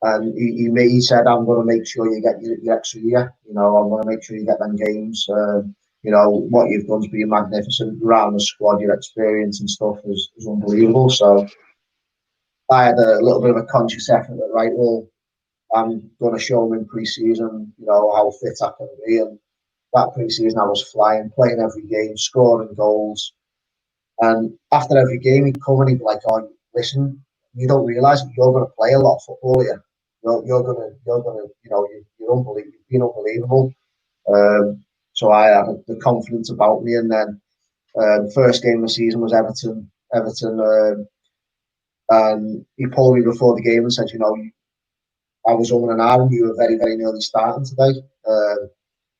and he said, "I'm going to make sure you get your extra year. You know, I'm going to make sure you get them games. You know, what you've done's been magnificent around the squad. Your experience and stuff is unbelievable." So I had a little bit of a conscious effort that, right, well, I'm going to show him in pre-season, you know, how fit I can be. And that pre-season, I was flying, playing every game, scoring goals. And after every game, he'd come and he'd be like, "Oh, listen, you don't realise that you're going to play a lot of football here. You're going to, you know, you're unbelievable. You've been unbelievable." So I had the confidence about me. And then first game of the season was Everton. And he pulled me before the game and said, "You know, I was on an hour and you were very, very nearly starting today."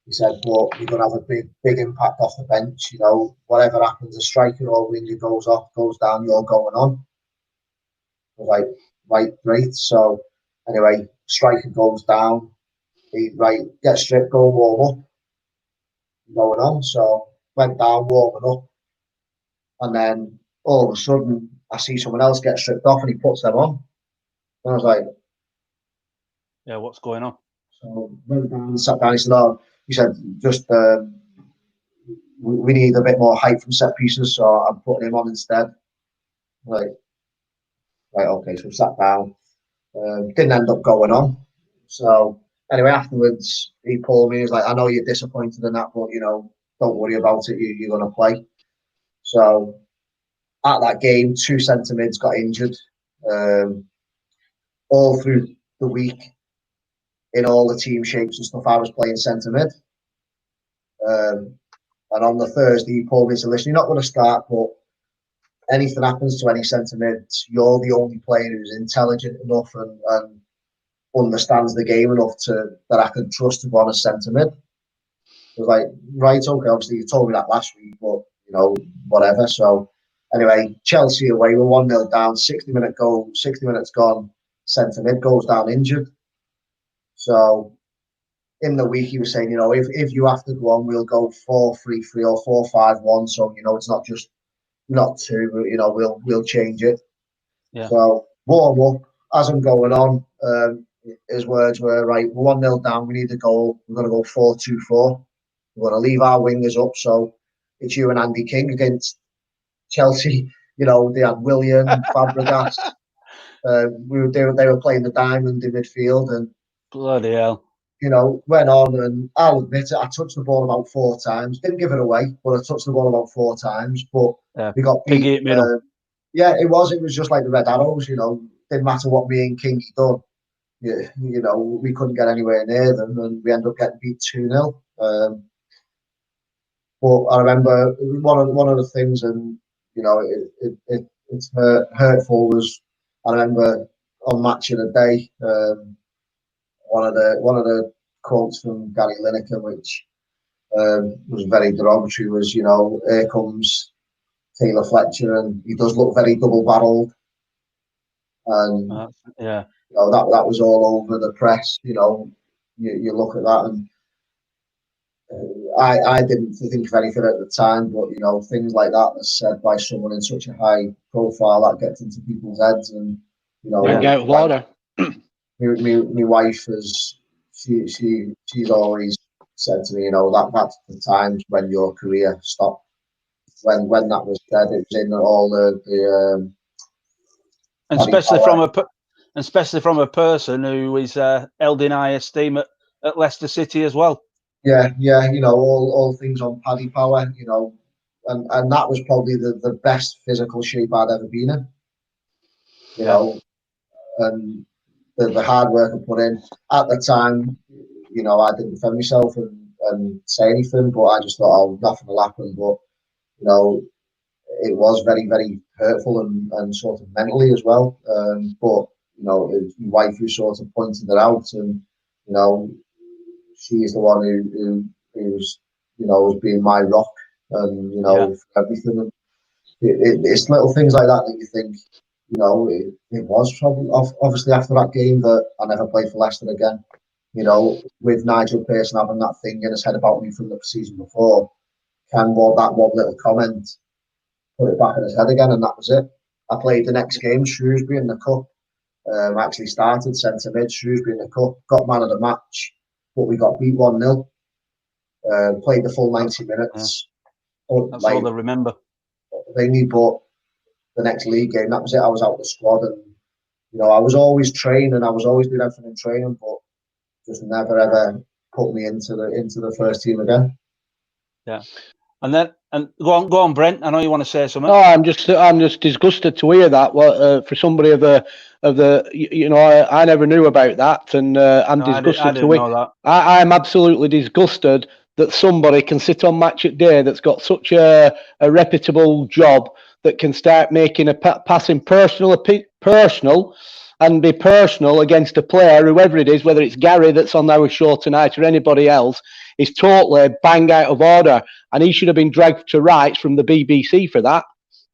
He said, "But you're going to have a big impact off the bench. You know, whatever happens, a striker or winger goes off, goes down, you're going on." I was like, "Right, great." So anyway, striker goes down. He, right, get stripped, go warm up, going on. So went down, warming up. And then all of a sudden, I see someone else get stripped off and he puts them on. And I was like, "Yeah, what's going on?" So went down and sat down. He said, "Oh," he said, "just we need a bit more height from set pieces, so I'm putting him on instead." Like, right, okay. So sat down. Didn't end up going on. So anyway, afterwards, he pulled me. He was like, "I know you're disappointed in that, but, you know, don't worry about it. You're going to play." So at that game, 2 centre mids got injured. All through the week, in all the team shapes and stuff, I was playing centre mid. And on the Thursday, he pulled me to listen. "You're not going to start, but anything happens to any centre mids, you're the only player who's intelligent enough and understands the game enough that I can trust to go on as centre mid." I was like, "Right, okay, obviously you told me that last week, but, you know, whatever." So anyway, Chelsea away, we're 1-0 down, 60-minute goal, 60 minutes gone, centre mid goes down injured. So in the week, he was saying, "You know, if you have to go on, we'll go 4-3-3 or 4-5-1. So, you know, it's not just not 2, but, you know, we'll change it." Yeah. So warm up as I'm going on. His words were, "Right, we're 1-0 down. We need a goal. We're going to go 4-2-4. We're going to leave our wingers up. So it's you and Andy King against Chelsea." You know, they had William, Fabregas. They were playing the diamond in midfield, and Bloody hell. you know, went on, and I'll admit it, I touched the ball about 4 times. Didn't give it away, but I touched the ball about 4 times. But we got beat. Piggy middle. Yeah, it was just like the Red Arrows, you know. Didn't matter what me and Kingy done. Yeah, you know, we couldn't get anywhere near them, and we ended up getting beat 2-0. But I remember one of the things, and you know, it's hurtful, was I remember on Match of the Day, one of the quotes from Gary Lineker, which was very derogatory, was, you know, "Here comes Taylor-Fletcher, and he does look very double-barreled." and yeah, you know, that was all over the press. You know, you look at that, and I didn't think of anything at the time, but you know, things like that that's said by someone in such a high profile, that gets into people's heads, and you know, Bang out of order. my wife she's always said to me, you know, that's the times when your career stopped. When that was said, it was in all the and especially from a person who is held in high esteem at Leicester City as well. Yeah, you know, all things on Paddy Power, you know, and that was probably the best physical shape I'd ever been in, you know, and the hard work I put in at the time, you know, I didn't defend myself and say anything, but I just thought, oh, nothing will happen. But you know, it was very, very hurtful and sort of mentally as well. But you know, it was my wife who sort of pointed it out, and you know, she's the one who's you know, was being my rock, and you know, everything. It's little things like that you think, you know, it was probably obviously after that game that I never played for Leicester again. You know, with Nigel Pearson having that thing in his head about me from the season before, that one little comment put it back in his head again, and that was it. I played the next game, Shrewsbury in the cup. Actually started centre mid, Shrewsbury in the cup, got man of the match, but we got beat 1-0. Played the full 90 minutes. That's all they remember. Mainly, but the next league game, that was it. I was out of the squad, and you know, I was always training. I was always doing everything in training, but just never ever put me into the first team again. Yeah, and go on, Brent. I know you want to say something. No, I'm just disgusted to hear that. Well, for somebody of the you know, I never knew about that, and I'm disgusted I didn't know that. I'm absolutely disgusted that somebody can sit on Match at Day that's got such a reputable job that can start making a passing personal and be personal against a player, whoever it is, whether it's Gary that's on our show tonight or anybody else, is totally bang out of order, and he should have been dragged to rights from the BBC for that.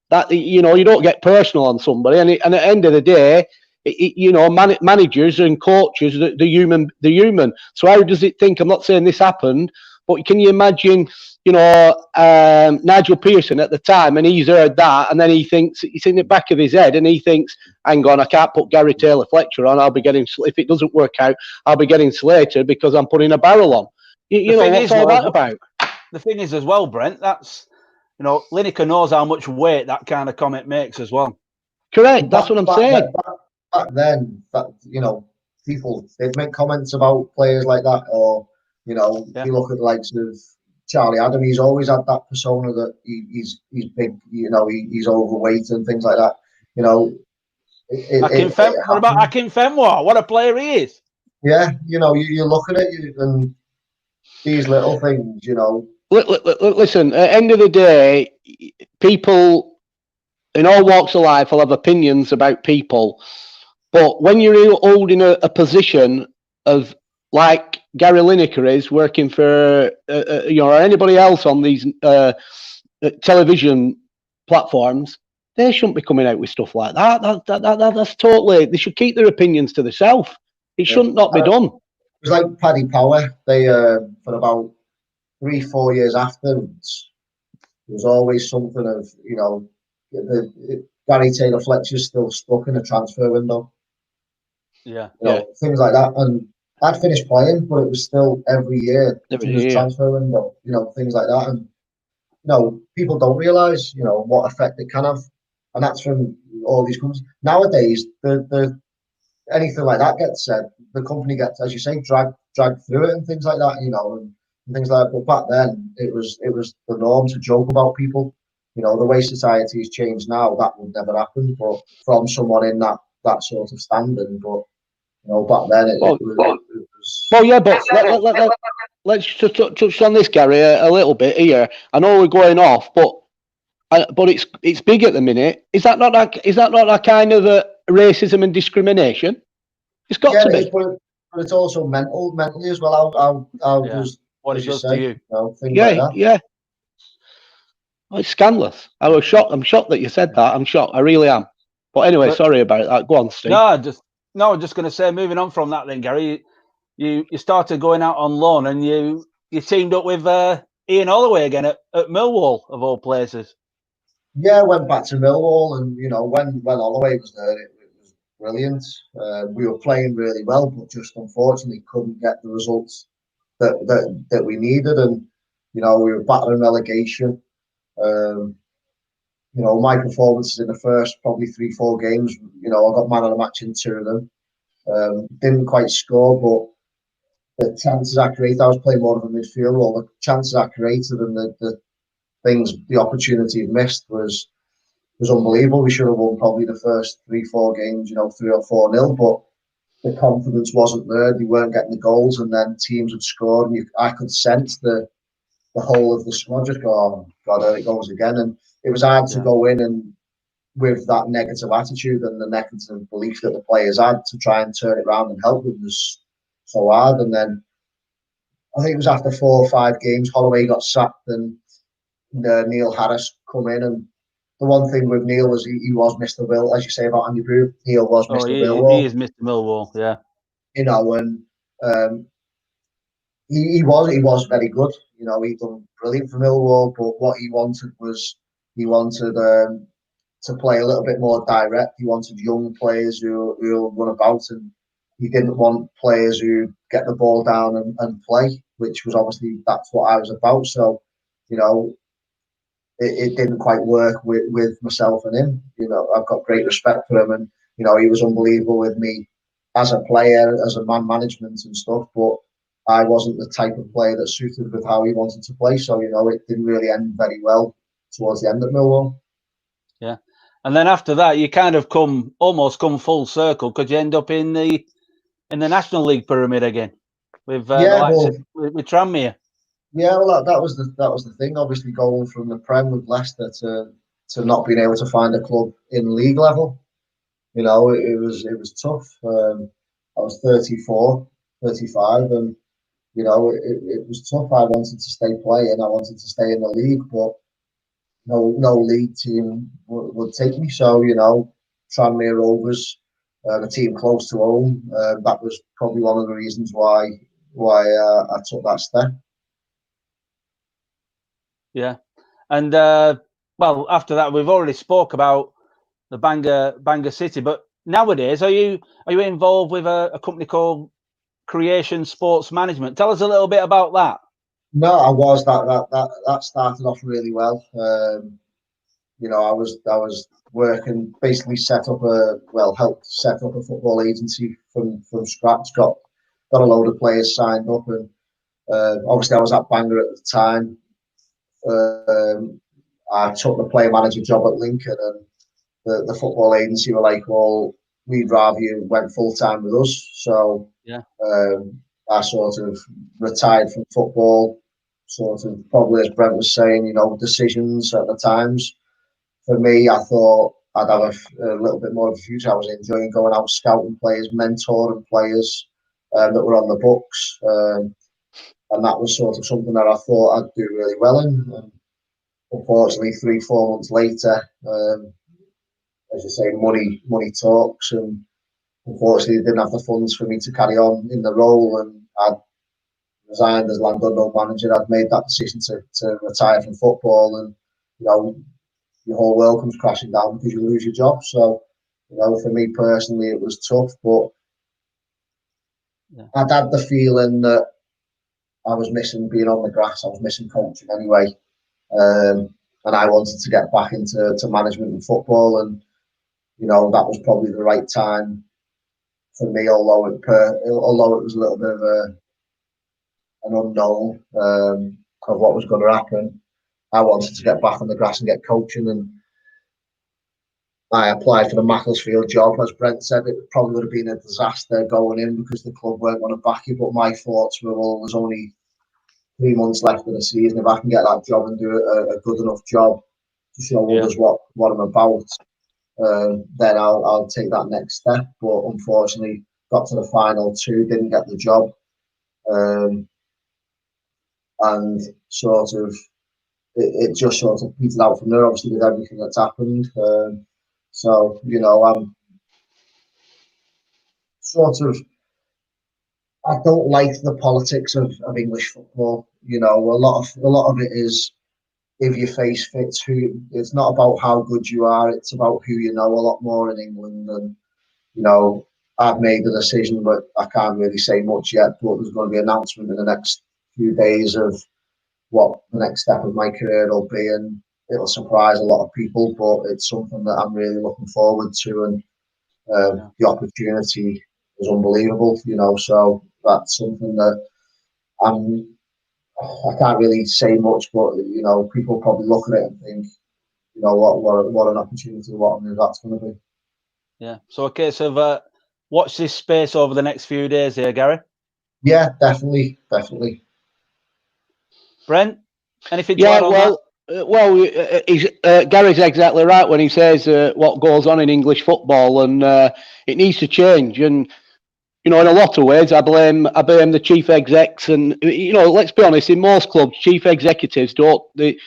That, you know, you don't get personal on somebody, and at the end of the day, you know, managers and coaches, the human. So how does it think? I'm not saying this happened, but can you imagine, you know, Nigel Pearson at the time, and he's heard that, and then he thinks, it's in the back of his head, and he thinks, hang on, I can't put Gary Taylor-Fletcher on. If it doesn't work out, I'll be getting slated because I'm putting a barrel on. You know, what's all that about? The thing is as well, Brent, that's, you know, Lineker knows how much weight that kind of comment makes as well. Correct, that's what I'm saying. Back then, that, you know, people did make comments about players like that, or you know, you look at the likes of Charlie Adam. He's always had that persona that he's big, you know, he's overweight and things like that. You know, what about Akin Fenwa? What a player he is! Yeah, you know, you look at it, and these little things, you know. Listen, at the end of the day, people in all walks of life will have opinions about people, but when you're holding a position of, like Gary Lineker is, working for you know, or anybody else on these television platforms, they shouldn't be coming out with stuff like that. That's totally. They should keep their opinions to themselves. It shouldn't not be done. It was like Paddy Power. They for about 3-4 years afterwards, there was always something of, you know, Gary Taylor-Fletcher's still stuck in a transfer window. Yeah, you know, things like that. And I'd finished playing, but it was still every year it was a transfer window. You know, things like that. And you know, people don't realise, you know, what effect it can have, and that's from all these companies nowadays. The anything like that gets said, the company gets, as you say, dragged through it and things like that. You know, and things like that. But back then, it was the norm to joke about people. You know, the way society has changed now, that would never happen. But from someone in that sort of standing, but you know, back then it was. Well, yeah, but let's just touch on this, Gary, a little bit here. I know we're going off, but it's big at the minute. Is that not a kind of a racism and discrimination? It's got to be. But it's also mentally as well. How does what it does to you? Things like that. Yeah. Oh, it's scandalous. I was shocked. I'm shocked that you said that. I'm shocked. I really am. But anyway, sorry about that. Go on, Steve. No, I'm just going to say, moving on from that, then Gary, you started going out on loan, and you teamed up with Ian Holloway again at Millwall, of all places. Yeah, I went back to Millwall, and when Holloway was there, it was brilliant. We were playing really well, but just unfortunately couldn't get the results that we needed, and we were battling relegation. My performances in the first probably 3-4 games, I got man of the match in 2 of them. Didn't quite score, but the chances I created, I was playing more of a midfield role. The chances I created and the opportunity missed was unbelievable. We should have won probably the first 3-4 games, 3 or 4-0, but the confidence wasn't there. They weren't getting the goals, and then teams had scored, and I could sense the whole of the squad just go, oh God, there it goes again. And it was hard to go in and with that negative attitude and the negative belief that the players had to try and turn it around and help them was so hard. And then I think it was after 4 or 5 games, Holloway got sacked and Neil Harris come in. And the one thing with Neil was he was Mr. Will, as you say about Andy Brew. Neil was Mr. Millwall. He is Mr. Millwall, yeah. And he was very good. He done brilliant for Millwall, but what he wanted was to play a little bit more direct. He wanted young players who run about, and he didn't want players who get the ball down and play, which was obviously that's what I was about. So, it didn't quite work with myself and him. I've got great respect for him, and he was unbelievable with me as a player, as a man management and stuff, but I wasn't the type of player that suited with how he wanted to play. So, it didn't really end very well towards the end at Millwall. Yeah. And then after that, you kind of almost come full circle because you end up in the National League pyramid again with with Tranmere. Yeah, well, that was the thing. Obviously, going from the Prem with Leicester to not being able to find a club in league level, it was tough. I was 34, 35, and it was tough. I wanted to stay playing. I wanted to stay in the league, but no league team would take me. So, Tranmere Rovers, a team close to home, that was probably one of the reasons why I took that step. Yeah. And, well, after that, we've already spoke about the Bangor City, but nowadays, are you involved with a company called Creation Sports Management? Tell us a little bit about that. No, I was that started off really well. I was working, basically helped set up a football agency from scratch. Got a load of players signed up, and obviously I was at Bangor at the time. I took the player manager job at Lincoln, and the football agency were like, "Well, we'd rather you went full time with us." So I sort of retired from football. Sort of probably, as Brent was saying, decisions at the times. For me, I thought I'd have a little bit more of a future. I was enjoying going out scouting players, mentoring players that were on the books, and that was sort of something that I thought I'd do really well in. And unfortunately, 3-4 months later, as you say, money talks, and unfortunately, didn't have the funds for me to carry on in the role, and I'd resigned as land unknown manager. I'd made that decision to retire from football, and your whole world comes crashing down because you lose your job. So, for me personally, it was tough, but I'd had the feeling that I was missing being on the grass. I was missing coaching anyway, and I wanted to get back into management and football, and that was probably the right time for me. Although it was a little bit of an unknown of what was going to happen, I wanted to get back on the grass and get coaching, and I applied for the Macclesfield job. As Brent said, it probably would have been a disaster going in because the club weren't going to back you. But my thoughts were, well, there's only 3 months left of the season. If I can get that job and do a good enough job to show others what I'm about, then I'll take that next step. But unfortunately, got to the final 2, didn't get the job, and sort of it just sort of petered out from there. Obviously, with everything that's happened. So, you know, I'm sort of, I don't like the politics of English football. You know, a lot of it is if your face fits who. It's not about how good you are. It's about who you know a lot more in England. And you know, I've made the decision, but I can't really say much yet. But there's going to be an announcement in the next few days of what the next step of my career will be, and it'll surprise a lot of people. But it's something that I'm really looking forward to, and the opportunity is unbelievable. You know, so that's something that I can't really say much, but you know, people probably look at it and think, you know, what an opportunity, what a move that's going to be. Yeah. So a case of watch this space over the next few days here, Gary. Yeah, definitely. Brent, anything to add on that? Gary's exactly right when he says what goes on in English football, and it needs to change. And you know, in a lot of ways, I blame the chief execs, and you know, let's be honest. In most clubs, chief executives they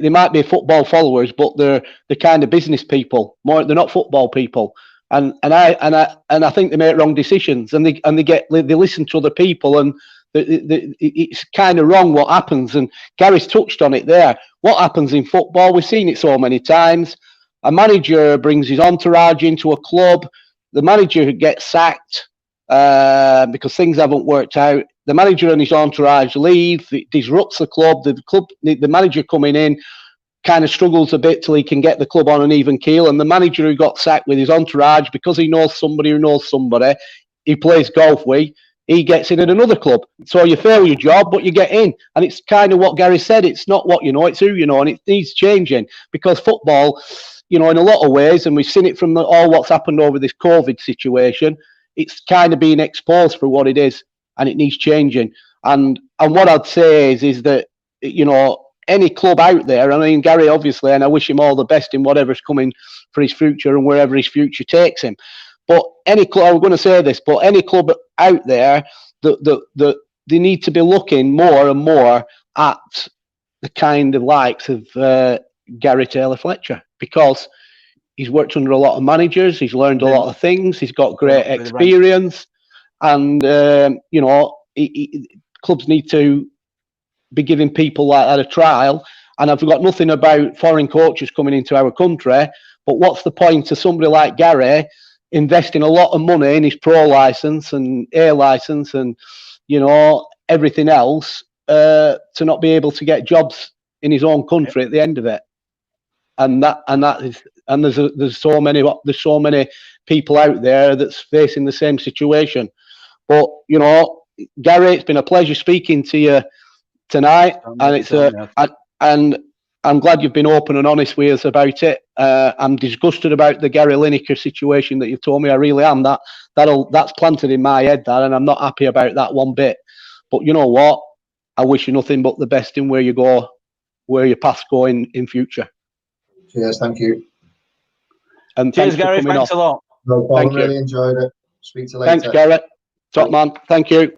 might be football followers, but they're kind of business people. They're not football people. And I think they make wrong decisions, and they listen to other people, and it's kind of wrong what happens. And Gary's touched on it there. What happens in football? We've seen it so many times. A manager brings his entourage into a club. The manager gets sacked because things haven't worked out. The manager and his entourage leave. It disrupts the club. The manager coming in kind of struggles a bit till he can get the club on an even keel. And the manager who got sacked with his entourage, because he knows somebody who knows somebody, he plays golf with, he gets in at another club. So you fail your job, but you get in. And it's kind of what Gary said. It's not what you know, it's who you know. And it needs changing, because football, you know, in a lot of ways, and we've seen it from all what's happened over this COVID situation, it's kind of being exposed for what it is, and it needs changing. And what I'd say is that, you know, any club out there, I mean, Gary, obviously, and I wish him all the best in whatever's coming for his future and wherever his future takes him. But any club, I'm going to say this, but any club out there, they need to be looking more and more at the kind of likes of Gary Taylor-Fletcher, because he's worked under a lot of managers, he's learned a lot of things, he's got great experience, and you know, clubs need to be giving people like that a trial. And I've got nothing about foreign coaches coming into our country, but what's the point of somebody like Gary investing a lot of money in his pro license and A license and, you know, everything else to not be able to get jobs in his own country at the end of it? And there's so many people out there that's facing the same situation. But you know, Gary, it's been a pleasure speaking to you tonight, and I'm glad you've been open and honest with us about it. I'm disgusted about the Gary Lineker situation that you've told me. I really am. That's planted in my head, and I'm not happy about that one bit. But you know what? I wish you nothing but the best in where you go, where your paths go in future. Cheers, thank you. And cheers, Gary. Thanks a lot. No problem. Really enjoyed it. Speak to you later. Thanks, Gary. Top man. Thank you.